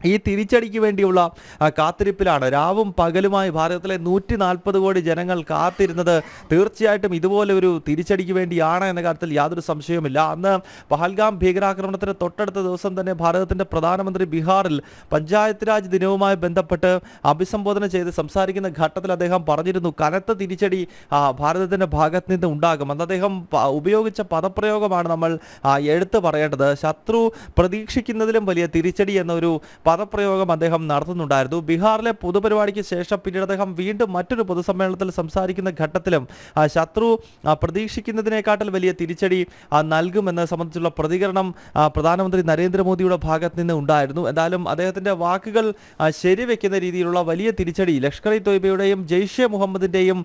ഈ തിരിച്ചടിക്ക് വേണ്ടിയുള്ള കാത്തിരിപ്പിലാണ്. രാവും പകലുമായി ഭാരതത്തിലെ 140 കോടി ജനങ്ങൾ കാത്തിരുന്നത് തീർച്ചയായിട്ടും ഇതുപോലെ ഒരു തിരിച്ചടിക്ക് വേണ്ടിയാണ് എന്ന കാര്യത്തിൽ യാതൊരു സംശയവുമില്ല. അന്ന് പഹൽഗാം ഭീകരാക്രമണത്തിന് തൊട്ടടുത്ത ദിവസം തന്നെ ഭാരതത്തിൻ്റെ പ്രധാനമന്ത്രി ബീഹാറിൽ പഞ്ചായത്ത് രാജ് ദിനവുമായി ബന്ധപ്പെട്ട് അഭിസംബോധന ചെയ്ത് സംസാരിക്കുന്ന ഘട്ടത്തിൽ അദ്ദേഹം പറഞ്ഞിരുന്നു, കനത്ത തിരിച്ചടി ഭാരതത്തിൻ്റെ ഭാഗത്ത് നിന്ന് ഉണ്ടാകും. അന്ന് അദ്ദേഹം ഉപയോഗിച്ച പദപ്രയോഗമാണ് നമ്മൾ എടുത്തു പറയേണ്ടത്. ശത്രു പ്രതീക്ഷിക്കുന്നതിലും വലിയ തിരിച്ചടി എന്നൊരു പദപ്രയോഗം അദ്ദേഹം നടത്തുന്നുണ്ടായിരുന്നു. ബീഹാറിലെ പൊതുപരിപാടിക്ക് ശേഷം പിന്നീട് അദ്ദേഹം വീണ്ടും മറ്റൊരു പൊതുസമ്മേളനത്തിൽ സംസാരിക്കുന്ന ഘട്ടത്തിലും ശത്രു പ്രതീക്ഷിക്കുന്നതിനേക്കാട്ടിൽ വലിയ തിരിച്ചടി നൽകുമെന്ന് സംബന്ധിച്ചുള്ള പ്രതികരണം പ്രധാനമന്ത്രി നരേന്ദ്രമോദിയുടെ ഭാഗത്ത് നിന്ന് ഉണ്ടായിരുന്നു. എന്തായാലും അദ്ദേഹത്തിൻ്റെ വാക്കുകൾ ശരിവെക്കുന്ന രീതിയിലുള്ള വലിയ തിരിച്ചടി ലഷ്കർ ഇ തോയ്ബയുടെയും ജെയ്ഷെ മുഹമ്മദിൻ്റെയും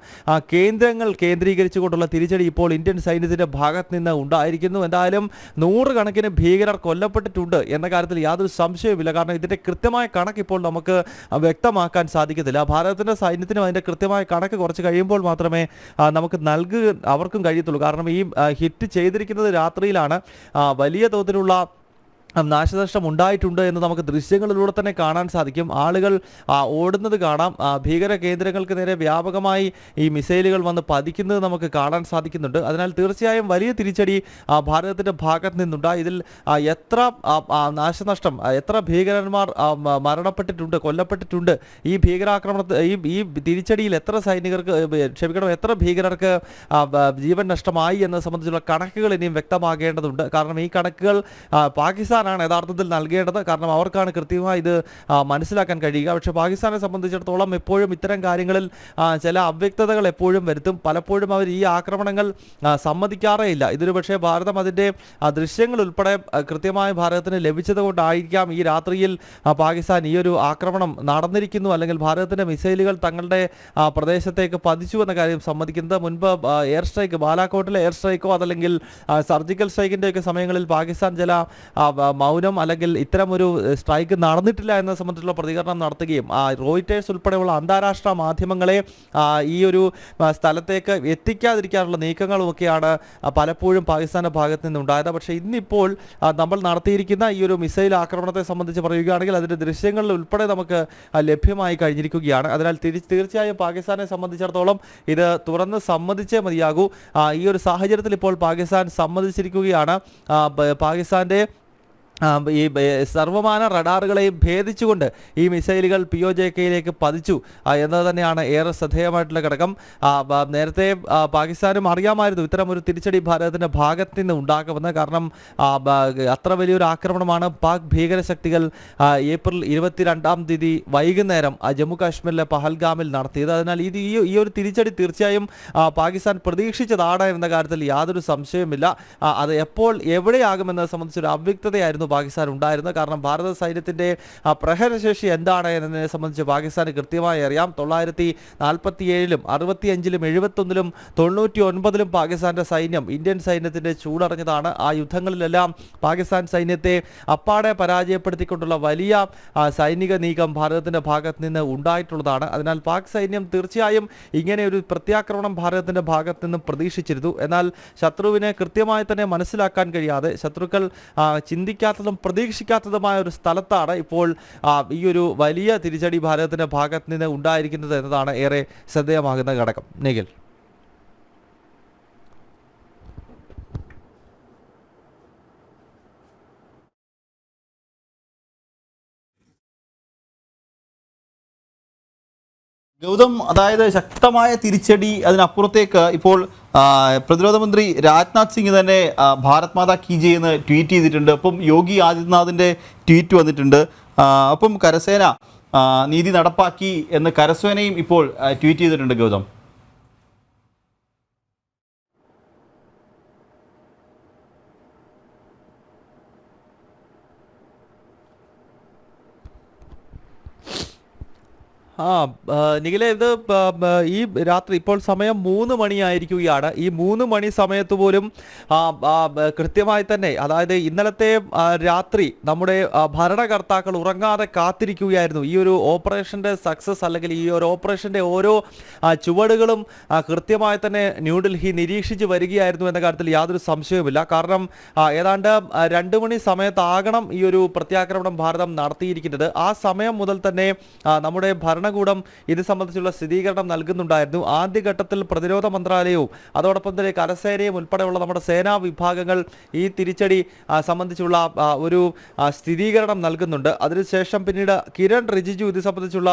കേന്ദ്രങ്ങൾ കേന്ദ്രീകരിച്ചുകൊണ്ടുള്ള തിരിച്ചടി ഇപ്പോൾ ഇന്ത്യൻ സൈന്യത്തിൻ്റെ ഭാഗത്ത് നിന്ന് ഉണ്ടായിരിക്കുന്നു. എന്തായാലും നൂറുകണക്കിന് ഭീകരർ കൊല്ലപ്പെട്ടിട്ടുണ്ട് എന്ന കാര്യത്തിൽ യാതൊരു സംശയവുമില്ല. കാരണം ഇതിൻ്റെ കൃത്യമായ കണക്ക് ഇപ്പോൾ നമുക്ക് വ്യക്തമാക്കാൻ സാധിക്കത്തില്ല. ഭാരതത്തിൻ്റെ സൈന്യത്തിനും അതിൻ്റെ കൃത്യമായ കണക്ക് കുറച്ച് കഴിയുമ്പോൾ മാത്രമേ നമുക്ക് അവർക്കും കഴിയത്തുള്ളൂ. കാരണം ഈ ഹിറ്റ് ചെയ്തിരിക്കുന്നത് രാത്രിയിലാണ്. വലിയ തോതിലുള്ള നാശനഷ്ടം ഉണ്ടായിട്ടുണ്ട് എന്ന് നമുക്ക് ദൃശ്യങ്ങളിലൂടെ തന്നെ കാണാൻ സാധിക്കും. ആളുകൾ ഓടുന്നത് കാണാം. ഭീകര കേന്ദ്രങ്ങൾക്ക് നേരെ വ്യാപകമായി ഈ മിസൈലുകൾ വന്ന് പതിക്കുന്നത് നമുക്ക് കാണാൻ സാധിക്കുന്നുണ്ട്. അതിനാൽ തീർച്ചയായും വലിയ തിരിച്ചടി ഭാരതത്തിൻ്റെ ഭാഗത്ത് നിന്നുണ്ടായി. ഇതിൽ എത്ര നാശനഷ്ടം, എത്ര ഭീകരന്മാർ മരണപ്പെട്ടിട്ടുണ്ട്, കൊല്ലപ്പെട്ടിട്ടുണ്ട്, ഈ ഭീകരാക്രമണത്തിൽ ഈ തിരിച്ചടിയിൽ എത്ര എത്ര ഭീകരർക്ക് ജീവൻ നഷ്ടമായി എന്നത് സംബന്ധിച്ചുള്ള കണക്കുകൾ ഇനിയും വ്യക്തമാകേണ്ടതുണ്ട്. കാരണം ഈ കണക്കുകൾ പാകിസ്ഥാൻ യഥാർത്ഥത്തിൽ നൽകേണ്ടത്. കാരണം അവർക്കാണ് കൃത്യമായി ഇത് മനസ്സിലാക്കാൻ കഴിയുക. പക്ഷേ പാകിസ്ഥാനെ സംബന്ധിച്ചിടത്തോളം എപ്പോഴും ഇത്തരം കാര്യങ്ങളിൽ ചില അവ്യക്തതകൾ എപ്പോഴും വരുത്തും. പലപ്പോഴും അവർ ഈ ആക്രമണങ്ങൾ സമ്മതിക്കാറേ ഇല്ല. ഇതൊരു പക്ഷേ ഭാരതം അതിൻ്റെ ദൃശ്യങ്ങൾ ഉൾപ്പെടെ കൃത്യമായി ഭാരതത്തിന് ലഭിച്ചത് കൊണ്ടായിരിക്കാം ഈ രാത്രിയിൽ പാകിസ്ഥാൻ ഈ ഒരു ആക്രമണം നടന്നിരിക്കുന്നു, അല്ലെങ്കിൽ ഭാരതത്തിൻ്റെ മിസൈലുകൾ തങ്ങളുടെ പ്രദേശത്തേക്ക് പതിച്ചു എന്ന കാര്യം സമ്മതിക്കുന്നത്. മുൻപ് എയർ സ്ട്രൈക്ക്, ബാലാക്കോട്ടിലെ എയർ സ്ട്രൈക്കോ അതല്ലെങ്കിൽ സർജിക്കൽ സ്ട്രൈക്കിൻ്റെയൊക്കെ സമയങ്ങളിൽ പാകിസ്ഥാൻ ചില മൗനം അല്ലെങ്കിൽ ഇത്തരം ഒരു സ്ട്രൈക്ക് നടന്നിട്ടില്ല എന്നത് സംബന്ധിച്ചുള്ള പ്രതികരണം നടത്തുകയും റോയിറ്റേഴ്സ് ഉൾപ്പെടെയുള്ള അന്താരാഷ്ട്ര മാധ്യമങ്ങളെ ഈ ഒരു സ്ഥലത്തേക്ക് എത്തിക്കാതിരിക്കാനുള്ള നീക്കങ്ങളുമൊക്കെയാണ് പലപ്പോഴും പാകിസ്ഥാൻ്റെ ഭാഗത്ത് നിന്നുണ്ടായത്. പക്ഷേ ഇന്നിപ്പോൾ നമ്മൾ നടത്തിയിരിക്കുന്ന ഈ ഒരു മിസൈൽ ആക്രമണത്തെ സംബന്ധിച്ച് പറയുകയാണെങ്കിൽ അതിൻ്റെ ദൃശ്യങ്ങളിൽ ഉൾപ്പെടെ നമുക്ക് ലഭ്യമായി കഴിഞ്ഞിരിക്കുകയാണ്. അതിനാൽ തീർച്ചയായും പാകിസ്ഥാനെ സംബന്ധിച്ചിടത്തോളം ഇത് തുറന്ന് സമ്മതിച്ചേ മതിയാകൂ. ഈ ഒരു സാഹചര്യത്തിൽ ഇപ്പോൾ പാകിസ്ഥാൻ സമ്മതിച്ചിരിക്കുകയാണ്. പാകിസ്ഥാൻ്റെ ഈ സർവമാന റഡാറുകളെയും ഭേദിച്ചുകൊണ്ട് ഈ മിസൈലുകൾ POJKയിലേക്ക് പതിച്ചു എന്നത് തന്നെയാണ് ഏറെ ശ്രദ്ധേയമായിട്ടുള്ള ഘടകം. നേരത്തെ പാകിസ്ഥാനും അറിയാമായിരുന്നു ഇത്തരം ഒരു തിരിച്ചടി ഭാരതത്തിൻ്റെ ഭാഗത്ത് നിന്ന് ഉണ്ടാക്കുമെന്ന്. കാരണം അത്ര വലിയൊരു ആക്രമണമാണ് പാക് ഭീകരശക്തികൾ ഏപ്രിൽ 22 വൈകുന്നേരം ജമ്മു കാശ്മീരിലെ പഹൽഗാമിൽ നടത്തിയത്. അതിനാൽ ഈ ഒരു തിരിച്ചടി തീർച്ചയായും പാകിസ്ഥാൻ പ്രതീക്ഷിച്ചതാണ് എന്ന കാര്യത്തിൽ യാതൊരു സംശയവുമില്ല. അത് എപ്പോൾ എവിടെയാകുമെന്നത് സംബന്ധിച്ചൊരു അവ്യക്തതയായിരുന്നു പാകിസ്ഥാൻ ഉണ്ടായിരുന്നത്. കാരണം ഭാരത സൈന്യത്തിൻ്റെ പ്രഹരശേഷി എന്താണ് എന്നതിനെ സംബന്ധിച്ച് പാകിസ്ഥാന് കൃത്യമായി അറിയാം. 1947-ലും 65-ലും 71-ലും 99-ലും പാകിസ്ഥാൻ്റെ സൈന്യം ഇന്ത്യൻ സൈന്യത്തിൻ്റെ ചൂടറിഞ്ഞതാണ്. ആ യുദ്ധങ്ങളിലെല്ലാം പാകിസ്ഥാൻ സൈന്യത്തെ അപ്പാടെ പരാജയപ്പെടുത്തിക്കൊണ്ടുള്ള വലിയ സൈനിക നീക്കം ഭാരതത്തിൻ്റെ ഭാഗത്ത് നിന്ന് ഉണ്ടായിട്ടുള്ളതാണ്. അതിനാൽ പാക് സൈന്യം തീർച്ചയായും ഇങ്ങനെ ഒരു പ്രത്യാക്രമണം ഭാരതത്തിൻ്റെ ഭാഗത്ത് നിന്നും പ്രതീക്ഷിച്ചിരുന്നു. എന്നാൽ ശത്രുവിനെ കൃത്യമായി തന്നെ മനസ്സിലാക്കാൻ കഴിയാതെ ശത്രുക്കൾ ചിന്തിക്കാത്തതും പ്രതീക്ഷിക്കാത്തതുമായ ഒരു സ്ഥലത്താണ് ഇപ്പോൾ ഈ ഒരു വലിയ തിരിച്ചടി ഭാരതത്തിൻ്റെ ഭാഗത്ത് നിന്ന് ഉണ്ടായിരിക്കുന്നത് എന്നതാണ് ഏറെ ശ്രദ്ധേയമാകുന്ന ഘടകം. നിഖിൽ. ഗൗതം, അതായത് ശക്തമായ തിരിച്ചടി, അതിനപ്പുറത്തേക്ക് ഇപ്പോൾ പ്രതിരോധ മന്ത്രി രാജ്നാഥ് സിംഗ് തന്നെ ഭാരത് മാതാ കി ജയ് എന്ന് ട്വീറ്റ് ചെയ്തിട്ടുണ്ട്. അപ്പം യോഗി ആദിത്യനാഥിൻ്റെ ട്വീറ്റ് വന്നിട്ടുണ്ട്. അപ്പം കരസേന നീതി നടപ്പാക്കി എന്ന് കരസേനയും ഇപ്പോൾ ട്വീറ്റ് ചെയ്തിട്ടുണ്ട്. ഗൗതം, ആ നിഖിലെ, ഇത് ഈ രാത്രി ഇപ്പോൾ സമയം 3 മണിയായിരിക്കുകയാണ്. ഈ 3 മണി സമയത്ത് പോലും കൃത്യമായി തന്നെ, അതായത് ഇന്നലത്തെ രാത്രി നമ്മുടെ ഭരണകർത്താക്കൾ ഉറങ്ങാതെ കാത്തിരിക്കുകയായിരുന്നു. ഈ ഒരു ഓപ്പറേഷൻ്റെ സക്സസ്, അല്ലെങ്കിൽ ഈ ഒരു ഓപ്പറേഷൻ്റെ ഓരോ ചുവടുകളും കൃത്യമായി തന്നെ ന്യൂഡൽഹി നിരീക്ഷിച്ച് വരികയായിരുന്നു എന്ന കാര്യത്തിൽ യാതൊരു സംശയവുമില്ല. കാരണം ഏതാണ്ട് 2 മണി സമയത്താകണം ഈ ഒരു പ്രത്യാക്രമണം ഭാരതം നടത്തിയിരിക്കുന്നത്. ആ സമയം മുതൽ തന്നെ നമ്മുടെ ഭരണകൂടം ഇത് സംബന്ധിച്ചുള്ള സ്ഥിരീകരണം നൽകുന്നുണ്ടായിരുന്നു. ആദ്യഘട്ടത്തിൽ പ്രതിരോധ മന്ത്രാലയവും അതോടൊപ്പം തന്നെ കരസേനയും ഉൾപ്പെടെയുള്ള നമ്മുടെ സേനാ വിഭാഗങ്ങൾ ഈ തിരിച്ചടി സംബന്ധിച്ചുള്ള ഒരു സ്ഥിരീകരണം നൽകുന്നുണ്ട്. അതിനുശേഷം പിന്നീട് കിരൺ റിജിജു ഇത് സംബന്ധിച്ചുള്ള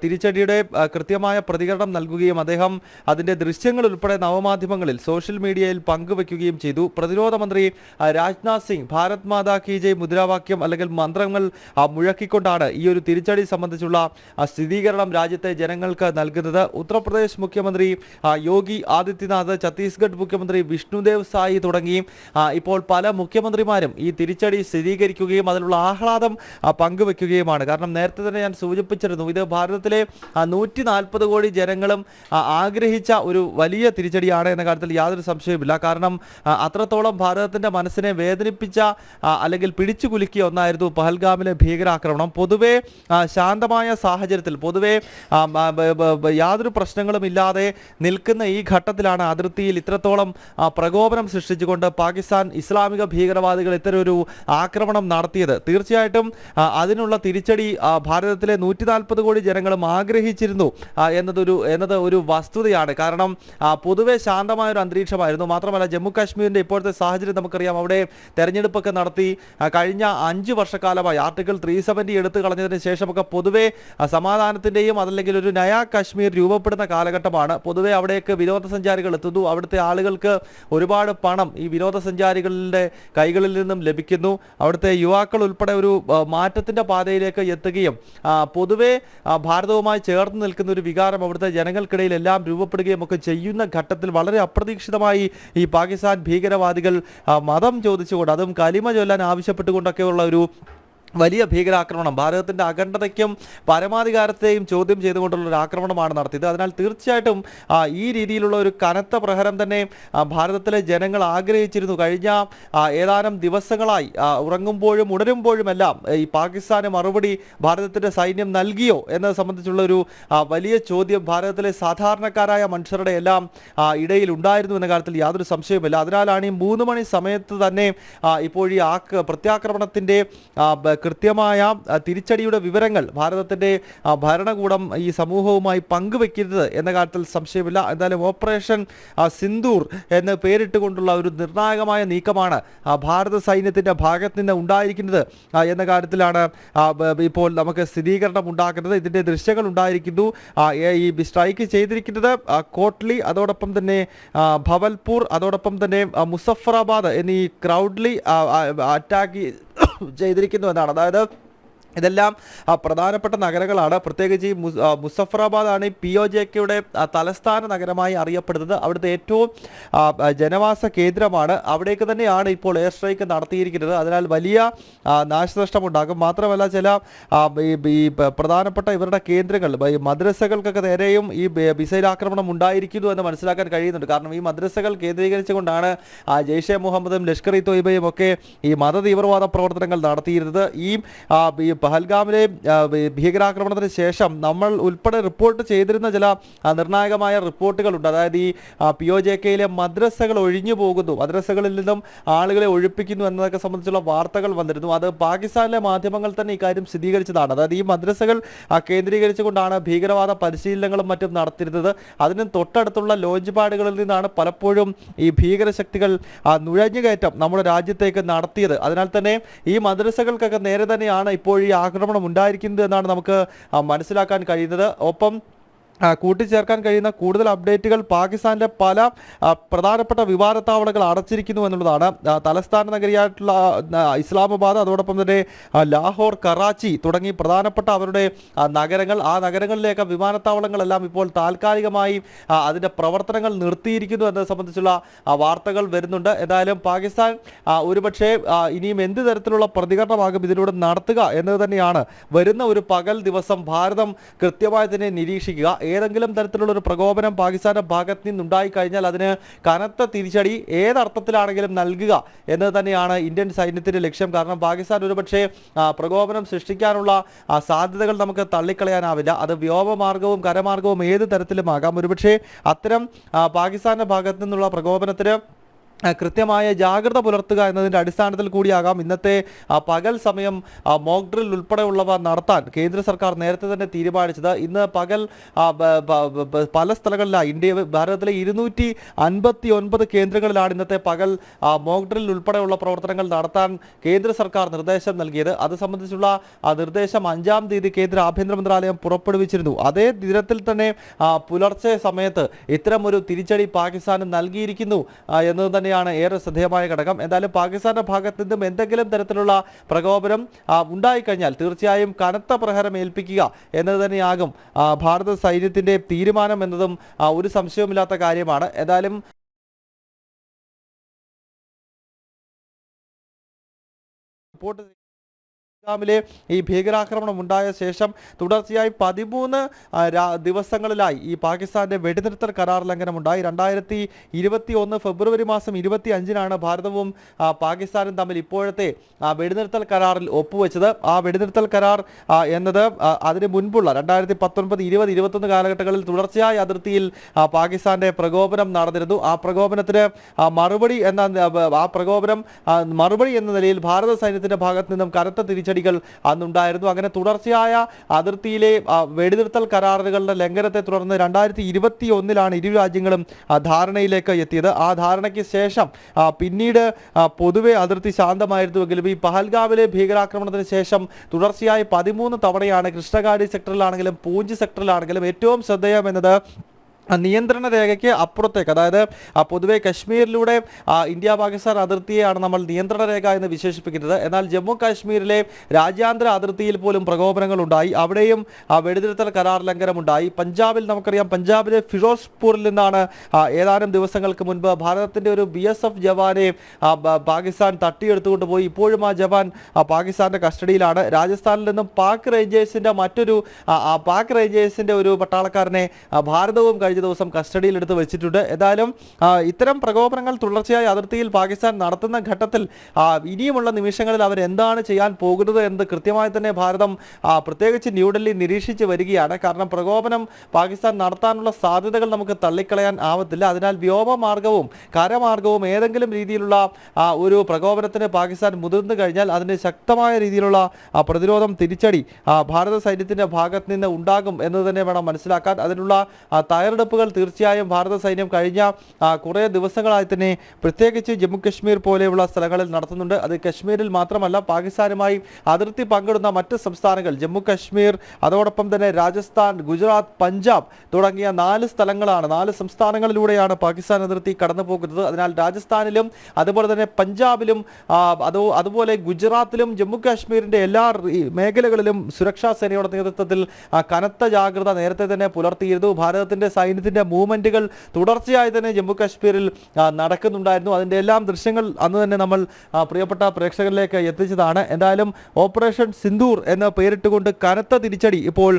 തിരിച്ചടിയുടെ കൃത്യമായ പ്രതികരണം നൽകുകയും അദ്ദേഹം അതിൻ്റെ ദൃശ്യങ്ങൾ ഉൾപ്പെടെ നവമാധ്യമങ്ങളിൽ സോഷ്യൽ മീഡിയയിൽ പങ്കുവെക്കുകയും ചെയ്തു. പ്രതിരോധ മന്ത്രി രാജ്നാഥ് സിംഗ് ഭാരത് മാതാ കി ജയ് മുദ്രാവാക്യം അല്ലെങ്കിൽ മന്ത്രങ്ങൾ മുഴക്കിക്കൊണ്ടാണ് ഈ ഒരു തിരിച്ചടി സംബന്ധിച്ചുള്ള സ്ഥിരീകരണം രാജ്യത്തെ ജനങ്ങൾക്ക് നൽകുന്നത്. ഉത്തർപ്രദേശ് മുഖ്യമന്ത്രി യോഗി ആദിത്യനാഥ്, ഛത്തീസ്ഗഡ് മുഖ്യമന്ത്രി വിഷ്ണുദേവ് സായി തുടങ്ങി ഇപ്പോൾ പല മുഖ്യമന്ത്രിമാരും ഈ തിരിച്ചടി സ്ഥിരീകരിക്കുകയും അതിലുള്ള ആഹ്ലാദം പങ്കുവെക്കുകയുമാണ്. കാരണം നേരത്തെ തന്നെ ഞാൻ സൂചിപ്പിച്ചിരുന്നു, ഇത് ഭാരതത്തിലെ 140 കോടി ജനങ്ങളും ആഗ്രഹിച്ച ഒരു വലിയ തിരിച്ചടിയാണ് എന്ന കാര്യത്തിൽ യാതൊരു സംശയവുമില്ല. കാരണം അത്രത്തോളം ഭാരതത്തിൻ്റെ മനസ്സിനെ വേദനിപ്പിച്ച അല്ലെങ്കിൽ പിടിച്ചു കുലുക്കിയ ഒന്നായിരുന്നു പഹൽഗാമിലെ ഭീകരാക്രമണം. പൊതുവെ ശാന്തമായ സാഹചര്യത്തിൽ, പൊതുവെ യാതൊരു പ്രശ്നങ്ങളും ഇല്ലാതെ നിൽക്കുന്ന ഈ ഘട്ടത്തിലാണ് അതിർത്തിയിൽ ഇത്രത്തോളം പ്രകോപനം സൃഷ്ടിച്ചുകൊണ്ട് പാകിസ്ഥാൻ ഇസ്ലാമിക ഭീകരവാദികൾ ഇത്തരമൊരു ആക്രമണം നടത്തിയത്. തീർച്ചയായിട്ടും അതിനുള്ള തിരിച്ചടി ഭാരതത്തിലെ 140 കോടി ജനങ്ങളും ആഗ്രഹിച്ചിരുന്നു എന്നത് ഒരു വസ്തുതയാണ്. കാരണം പൊതുവെ ശാന്തമായൊരു അന്തരീക്ഷമായിരുന്നു. മാത്രമല്ല, ജമ്മു കാശ്മീരിൻ്റെ ഇപ്പോഴത്തെ സാഹചര്യം നമുക്കറിയാം. അവിടെ തെരഞ്ഞെടുപ്പൊക്കെ നടത്തി കഴിഞ്ഞ 5 വർഷക്കാലമായി ആർട്ടിക്കിൾ 370 എടുത്തു കളഞ്ഞതിന് ശേഷമൊക്കെ പൊതുവെ സമാധാനത്തിൻ്റെയും അതല്ലെങ്കിൽ ഒരു നയാ കാശ്മീർ രൂപപ്പെടുന്ന കാലഘട്ടമാണ്. പൊതുവെ അവിടേക്ക് വിനോദസഞ്ചാരികൾ എത്തുന്നു. അവിടുത്തെ ആളുകൾക്ക് ഒരുപാട് പണം ഈ വിനോദസഞ്ചാരികളുടെ കൈകളിൽ നിന്നും ലഭിക്കുന്നു. അവിടുത്തെ യുവാക്കൾ ഉൾപ്പെടെ ഒരു മാറ്റത്തിൻ്റെ പാതയിലേക്ക് എത്തുകയും പൊതുവെ ഭാരതവുമായി ചേർന്ന് നിൽക്കുന്ന ഒരു വികാരം അവിടുത്തെ ജനങ്ങൾക്കിടയിൽ എല്ലാം രൂപപ്പെടുകയും ഒക്കെ ചെയ്യുന്ന ഘട്ടത്തിൽ വളരെ അപ്രതീക്ഷിതമായി ഈ പാകിസ്ഥാൻ ഭീകരവാദികൾ മതം ചോദിച്ചുകൊണ്ട്, അതും കലിമ ചൊല്ലാൻ ആവശ്യപ്പെട്ടുകൊണ്ടൊക്കെയുള്ള ഒരു വലിയ ഭീകരാക്രമണം, ഭാരതത്തിൻ്റെ അഖണ്ഡതയ്ക്കും പരമാധികാരത്തെയും ചോദ്യം ചെയ്തുകൊണ്ടുള്ള ഒരു ആക്രമണമാണ് നടത്തിയത്. അതിനാൽ തീർച്ചയായിട്ടും ഈ രീതിയിലുള്ള ഒരു കനത്ത പ്രഹരം തന്നെ ഭാരതത്തിലെ ജനങ്ങൾ ആഗ്രഹിച്ചിരുന്നു. കഴിഞ്ഞ ഏതാനും ദിവസങ്ങളായി ഉറങ്ങുമ്പോഴും ഉണരുമ്പോഴുമെല്ലാം ഈ പാകിസ്ഥാന് മറുപടി ഭാരതത്തിൻ്റെ സൈന്യം നൽകിയോ എന്നത് സംബന്ധിച്ചുള്ളൊരു വലിയ ചോദ്യം ഭാരതത്തിലെ സാധാരണക്കാരായ മനുഷ്യരുടെ എല്ലാം ഇടയിൽ ഉണ്ടായിരുന്നു എന്ന കാര്യത്തിൽ യാതൊരു സംശയവുമില്ല. അതിനാലാണ് ഈ 3 മണി സമയത്ത് തന്നെ ഇപ്പോൾ ഈ പ്രത്യാക്രമണത്തിൻ്റെ കൃത്യമായ തിരിച്ചടിയുടെ വിവരങ്ങൾ ഭാരതത്തിൻ്റെ ഭരണകൂടം ഈ സമൂഹവുമായി പങ്കുവെക്കരുത് എന്ന കാര്യത്തിൽ സംശയമില്ല. എന്തായാലും ഓപ്പറേഷൻ സിന്ദൂർ എന്ന് പേരിട്ടുകൊണ്ടുള്ള ഒരു നിർണായകമായ നീക്കമാണ് ഭാരത സൈന്യത്തിൻ്റെ ഭാഗത്ത് നിന്ന് ഉണ്ടായിരിക്കുന്നത് എന്ന കാര്യത്തിലാണ് ഇപ്പോൾ നമുക്ക് സ്ഥിരീകരണം ഉണ്ടാക്കുന്നത്. ഇതിൻ്റെ ദൃശ്യങ്ങൾ ഉണ്ടായിരിക്കുന്നു. ഈ സ്ട്രൈക്ക് ചെയ്തിരിക്കുന്നത് കോട്ട്ലി, അതോടൊപ്പം തന്നെ ഭവൽപൂർ, അതോടൊപ്പം തന്നെ മുസഫറാബാദ് എന്നീ ക്രൗഡ്ലി അറ്റാക്ക് ചെയ്തിരിക്കുന്നു എന്നാണ്. അതായത് ഇതെല്ലാം പ്രധാനപ്പെട്ട നഗരങ്ങളാണ്. പ്രത്യേകിച്ച് ഈ മുസഫറാബാദാണ് ഈ POJKയുടെ തലസ്ഥാന നഗരമായി അറിയപ്പെടുന്നത്. അവിടുത്തെ ഏറ്റവും ജനവാസ കേന്ദ്രമാണ്. അവിടേക്ക് തന്നെയാണ് ഇപ്പോൾ എയർ സ്ട്രൈക്ക് നടത്തിയിരിക്കുന്നത്. അതിനാൽ വലിയ നാശനഷ്ടമുണ്ടാകും. മാത്രമല്ല, ചില ഈ പ്രധാനപ്പെട്ട ഇവരുടെ കേന്ദ്രങ്ങൾ, ഈ മദ്രസകൾക്കൊക്കെ നേരെയും ഈ മിസൈൽ ആക്രമണം ഉണ്ടായിരിക്കുന്നു എന്ന് മനസ്സിലാക്കാൻ കഴിയുന്നുണ്ട്. കാരണം ഈ മദ്രസകൾ കേന്ദ്രീകരിച്ചുകൊണ്ടാണ് ജെയ്ഷെ മുഹമ്മദും ലഷ്കർ ഇ തോയ്ബയും ഒക്കെ ഈ മതതീവ്രവാദ പ്രവർത്തനങ്ങൾ നടത്തിയിരുന്നത്. ഈ പഹൽഗാമിലെ ഭീകരാക്രമണത്തിന് ശേഷം നമ്മൾ ഉൾപ്പെടെ റിപ്പോർട്ട് ചെയ്തിരുന്ന ചില നിർണായകമായ റിപ്പോർട്ടുകളുണ്ട്. അതായത് ഈ POJKയിലെ മദ്രസകൾ ഒഴിഞ്ഞു പോകുന്നു, മദ്രസകളിൽ നിന്നും ആളുകളെ ഒഴിപ്പിക്കുന്നു എന്നതൊക്കെ സംബന്ധിച്ചുള്ള വാർത്തകൾ വന്നിരുന്നു. അത് പാകിസ്ഥാനിലെ മാധ്യമങ്ങൾ തന്നെ ഇക്കാര്യം സ്ഥിരീകരിച്ചതാണ്. അതായത് ഈ മദ്രസകൾ കേന്ദ്രീകരിച്ചുകൊണ്ടാണ് ഭീകരവാദ പരിശീലനങ്ങളും മറ്റും നടത്തിയിരുന്നത്. അതിന് തൊട്ടടുത്തുള്ള ലോഞ്ച് പാഡുകളിൽ നിന്നാണ് പലപ്പോഴും ഈ ഭീകരശക്തികൾ നുഴഞ്ഞുകയറ്റം നമ്മുടെ രാജ്യത്തേക്ക് നടത്തിയത്. അതിനാൽ തന്നെ ഈ മദ്രസകൾക്കൊക്കെ നേരെ തന്നെയാണ് ഇപ്പോൾ ഈ ആക്രമണം ഉണ്ടായിരിക്കുന്നത് എന്നാണ് നമുക്ക് മനസ്സിലാക്കാൻ കഴിയുന്നത്. ഒപ്പം കൂട്ടിച്ചേർക്കാൻ കഴിയുന്ന കൂടുതൽ അപ്ഡേറ്റുകൾ പാകിസ്ഥാനിലെ പല പ്രധാനപ്പെട്ട വിമാനത്താവളങ്ങൾ അടച്ചിരിക്കുന്നു എന്നുള്ളതാണ്. തലസ്ഥാന നഗരിയായിട്ടുള്ള ഇസ്ലാമാബാദ്, അതോടൊപ്പം തന്നെ ലാഹോർ, കറാച്ചി തുടങ്ങി പ്രധാനപ്പെട്ട അവരുടെ നഗരങ്ങൾ, ആ നഗരങ്ങളിലേക്ക് വിമാനത്താവളങ്ങളെല്ലാം ഇപ്പോൾ താൽക്കാലികമായി അതിൻ്റെ പ്രവർത്തനങ്ങൾ നിർത്തിയിരിക്കുന്നു എന്നത് സംബന്ധിച്ചുള്ള വാർത്തകൾ വരുന്നുണ്ട്. എന്തായാലും പാകിസ്ഥാൻ ഒരുപക്ഷെ ഇനിയും എന്ത് തരത്തിലുള്ള പ്രതികരണമാകും ഇതിലൂടെ നടത്തുക എന്നത് തന്നെയാണ് വരുന്ന ഒരു പകൽ ദിവസം ഭാരതം കൃത്യമായി തന്നെ നിരീക്ഷിക്കുക. ഏതെങ്കിലും തരത്തിലുള്ള ഒരു പ്രകോപനം പാകിസ്ഥാന്റെ ഭാഗത്ത് നിന്നുണ്ടായി കഴിഞ്ഞാൽ അതിന് കനത്ത തിരിച്ചടി ഏതർത്ഥത്തിലാണെങ്കിലും നൽകുക എന്നത് തന്നെയാണ് ഇന്ത്യൻ സൈന്യത്തിന്റെ ലക്ഷ്യം. കാരണം പാകിസ്ഥാൻ ഒരുപക്ഷെ പ്രകോപനം സൃഷ്ടിക്കാനുള്ള സാധ്യതകൾ നമുക്ക് തള്ളിക്കളയാനാവില്ല. അത് വ്യോമമാർഗവും കരമാർഗവും ഏത് തരത്തിലുമാകാം. ഒരുപക്ഷെ അത്തരം പാകിസ്ഥാന്റെ ഭാഗത്തു നിന്നുള്ള പ്രകോപനത്തിന് കൃത്യമായ ജാഗ്രത പുലർത്തുക എന്നതിൻ്റെ അടിസ്ഥാനത്തിൽ കൂടിയാകാം ഇന്നത്തെ പകൽ സമയം മോക്ക് ഡ്രിൽ ഉൾപ്പെടെയുള്ളവ നടത്താൻ കേന്ദ്ര സർക്കാർ നേരത്തെ തന്നെ തീരുമാനിച്ചത്. ഇന്ന് പകൽ പല സ്ഥലങ്ങളിലായി ഭാരതത്തിലെ 259 കേന്ദ്രങ്ങളിലാണ് ഇന്നത്തെ പകൽ മോക്ക് ഡ്രിൽ ഉൾപ്പെടെയുള്ള പ്രവർത്തനങ്ങൾ നടത്താൻ കേന്ദ്ര സർക്കാർ നിർദ്ദേശം നൽകിയത്. അത് സംബന്ധിച്ചുള്ള നിർദ്ദേശം 5-ാം തീയതി കേന്ദ്ര ആഭ്യന്തര മന്ത്രാലയം പുറപ്പെടുവിച്ചിരുന്നു. അതേ ദിനത്തിൽ തന്നെ പുലർച്ചെ സമയത്ത് ഇത്തരം ഒരു തിരിച്ചടി പാകിസ്ഥാന് നൽകിയിരിക്കുന്നു എന്നത് തന്നെ ഏറെ ശ്രദ്ധേയമായ ഘടകം. എന്തായാലും പാകിസ്ഥാന്റെ ഭാഗത്ത് നിന്നും എന്തെങ്കിലും തരത്തിലുള്ള പ്രകോപനം ഉണ്ടായിക്കഴിഞ്ഞാൽ തീർച്ചയായും കനത്ത പ്രഹരം ഏൽപ്പിക്കുക എന്നത് തന്നെയാകും ഭാരത സൈന്യത്തിന്റെ തീരുമാനം എന്നതും ഒരു സംശയവുമില്ലാത്ത കാര്യമാണ്. എന്തായാലും റിപ്പോർട്ട് ിലെ ഈ ഭീകരാക്രമണം ഉണ്ടായ ശേഷം തുടർച്ചയായി 13 ദിവസങ്ങളിലായി ഈ പാകിസ്ഥാന്റെ വെടിനിർത്തൽ കരാർ ലംഘനം ഉണ്ടായി. 2021 ഫെബ്രുവരി മാസം 25-നാണ് ഭാരതവും പാകിസ്ഥാനും തമ്മിൽ ഇപ്പോഴത്തെ വെടിനിർത്തൽ കരാറിൽ ഒപ്പുവെച്ചത്. ആ വെടിനിർത്തൽ കരാർ എന്നത് അതിന് മുൻപുള്ള 2019, 20, 21 കാലഘട്ടങ്ങളിൽ തുടർച്ചയായി അതിർത്തിയിൽ പാകിസ്ഥാന്റെ പ്രകോപനം നടന്നിരുന്നു. ആ പ്രകോപനത്തിന് മറുപടി എന്ന നിലയിൽ ഭാരത സൈന്യത്തിന്റെ ഭാഗത്ത് നിന്നും കനത്ത തിരിച്ചടികൾ അന്നുണ്ടായിരുന്നു. അങ്ങനെ തുടർച്ചയായ അതിർത്തിയിലെ വെടിനിർത്തൽ കരാറുകളുടെ ലംഘനത്തെ തുടർന്ന് 2021-ലാണ് ഇരു രാജ്യങ്ങളും ധാരണയിലേക്ക് എത്തിയത്. ആ ധാരണയ്ക്ക് ശേഷം പിന്നീട് പൊതുവെ അതിർത്തി ശാന്തമായിരുന്നുവെങ്കിലും ഈ പഹൽഗാമിലെ ഭീകരാക്രമണത്തിന് ശേഷം തുടർച്ചയായി 13 തവണയാണ് കൃഷ്ണഗാഡി സെക്ടറിലാണെങ്കിലും പൂഞ്ച് സെക്ടറിലാണെങ്കിലും ഏറ്റവും ശ്രദ്ധേയമെന്നത് നിയന്ത്രണ രേഖയ്ക്ക് അപ്പുറത്തേക്ക്, അതായത് പൊതുവെ കശ്മീരിലൂടെ ഇന്ത്യ പാകിസ്ഥാൻ അതിർത്തിയെയാണ് നമ്മൾ നിയന്ത്രണ രേഖ എന്ന് വിശേഷിപ്പിക്കുന്നത്. എന്നാൽ ജമ്മു കാശ്മീരിലെ രാജ്യാന്തര അതിർത്തിയിൽ പോലും പ്രകോപനങ്ങൾ ഉണ്ടായി. അവിടെയും വെടിനിർത്തൽ കരാർ ലംഘനമുണ്ടായി. പഞ്ചാബിൽ നമുക്കറിയാം, പഞ്ചാബിലെ ഫിറോസ്പൂരിൽ നിന്നാണ് ഏതാനും ദിവസങ്ങൾക്ക് മുൻപ് ഭാരതത്തിന്റെ ഒരു BSF ജവാനെ പാകിസ്ഥാൻ തട്ടിയെടുത്തുകൊണ്ട് പോയി. ഇപ്പോഴും ആ ജവാൻ പാകിസ്ഥാന്റെ കസ്റ്റഡിയിലാണ്. രാജസ്ഥാനിൽ നിന്നും പാക് റേഞ്ചേഴ്സിന്റെ ഒരു പട്ടാളക്കാരനെ ഭാരതവും കഴിഞ്ഞ ദിവസം കസ്റ്റഡിയിലെടുത്ത് വെച്ചിട്ടുണ്ട്. ഏതായാലും ഇത്തരം പ്രകോപനങ്ങൾ തുടർച്ചയായി അതിർത്തിയിൽ പാകിസ്ഥാൻ നടത്തുന്ന ഘട്ടത്തിൽ ഇനിയുമുള്ള നിമിഷങ്ങളിൽ അവർ എന്താണ് ചെയ്യാൻ പോകുന്നത് എന്ന് കൃത്യമായി തന്നെ ഭാരതം പ്രത്യേകിച്ച് ന്യൂഡൽഹി നിരീക്ഷിച്ച് വരികയാണ്. കാരണം പ്രകോപനം പാകിസ്ഥാൻ നടത്താനുള്ള സാധ്യതകൾ നമുക്ക് തള്ളിക്കളയാൻ ആവത്തില്ല. അതിനാൽ വ്യോമമാർഗവും കരമാർഗവും ഏതെങ്കിലും രീതിയിലുള്ള ഒരു പ്രകോപനത്തിന് പാകിസ്ഥാൻ മുതിർന്നു കഴിഞ്ഞാൽ അതിന് ശക്തമായ രീതിയിലുള്ള പ്രതിരോധം, തിരിച്ചടി ഭാരത സൈന്യത്തിന്റെ ഭാഗത്ത് നിന്ന് ഉണ്ടാകും എന്ന് തന്നെ വേണം മനസ്സിലാക്കാൻ. അതിനുള്ള തയ്യാറെടുപ്പുകൾ തീർച്ചയായും ഭാരത സൈന്യം കഴിഞ്ഞ കുറേ ദിവസങ്ങളായി തന്നെ പ്രത്യേകിച്ച് ജമ്മു കശ്മീർ പോലെയുള്ള സ്ഥലങ്ങളിൽ നടത്തുന്നുണ്ട്. അത് കശ്മീരിൽ മാത്രമല്ല, പാകിസ്ഥാനുമായി അതിർത്തി പങ്കിടുന്ന മറ്റ് സംസ്ഥാനങ്ങൾ ജമ്മു കശ്മീർ, അതോടൊപ്പം തന്നെ രാജസ്ഥാൻ, ഗുജറാത്ത്, പഞ്ചാബ് തുടങ്ങിയ 4 സംസ്ഥാനങ്ങളിലൂടെയാണ് പാകിസ്ഥാൻ അതിർത്തി കടന്നു പോകുന്നത്. അതിനാൽ രാജസ്ഥാനിലും അതുപോലെ തന്നെ പഞ്ചാബിലും അതുപോലെ ഗുജറാത്തിലും ജമ്മു കാശ്മീരിന്റെ എല്ലാ മേഖലകളിലും സുരക്ഷാ സേനയുടെ നേതൃത്വത്തിൽ കനത്ത ജാഗ്രത നേരത്തെ തന്നെ പുലർത്തിയിരുന്നു. ഭാരതത്തിന്റെ സൈന്യത്തിന്റെ മൂവ്മെന്റുകൾ തുടർച്ചയായി തന്നെ ജമ്മു കാശ്മീരിൽ നടക്കുന്നുണ്ടായിരുന്നു. അതിൻ്റെ എല്ലാം ദൃശ്യങ്ങൾ അന്ന് തന്നെ നമ്മൾ പ്രിയപ്പെട്ട പ്രേക്ഷകരിലേക്ക് എത്തിച്ചതാണ്. എന്തായാലും ഓപ്പറേഷൻ സിന്ദൂർ എന്ന പേരിട്ടുകൊണ്ട് കനത്ത തിരിച്ചടി ഇപ്പോൾ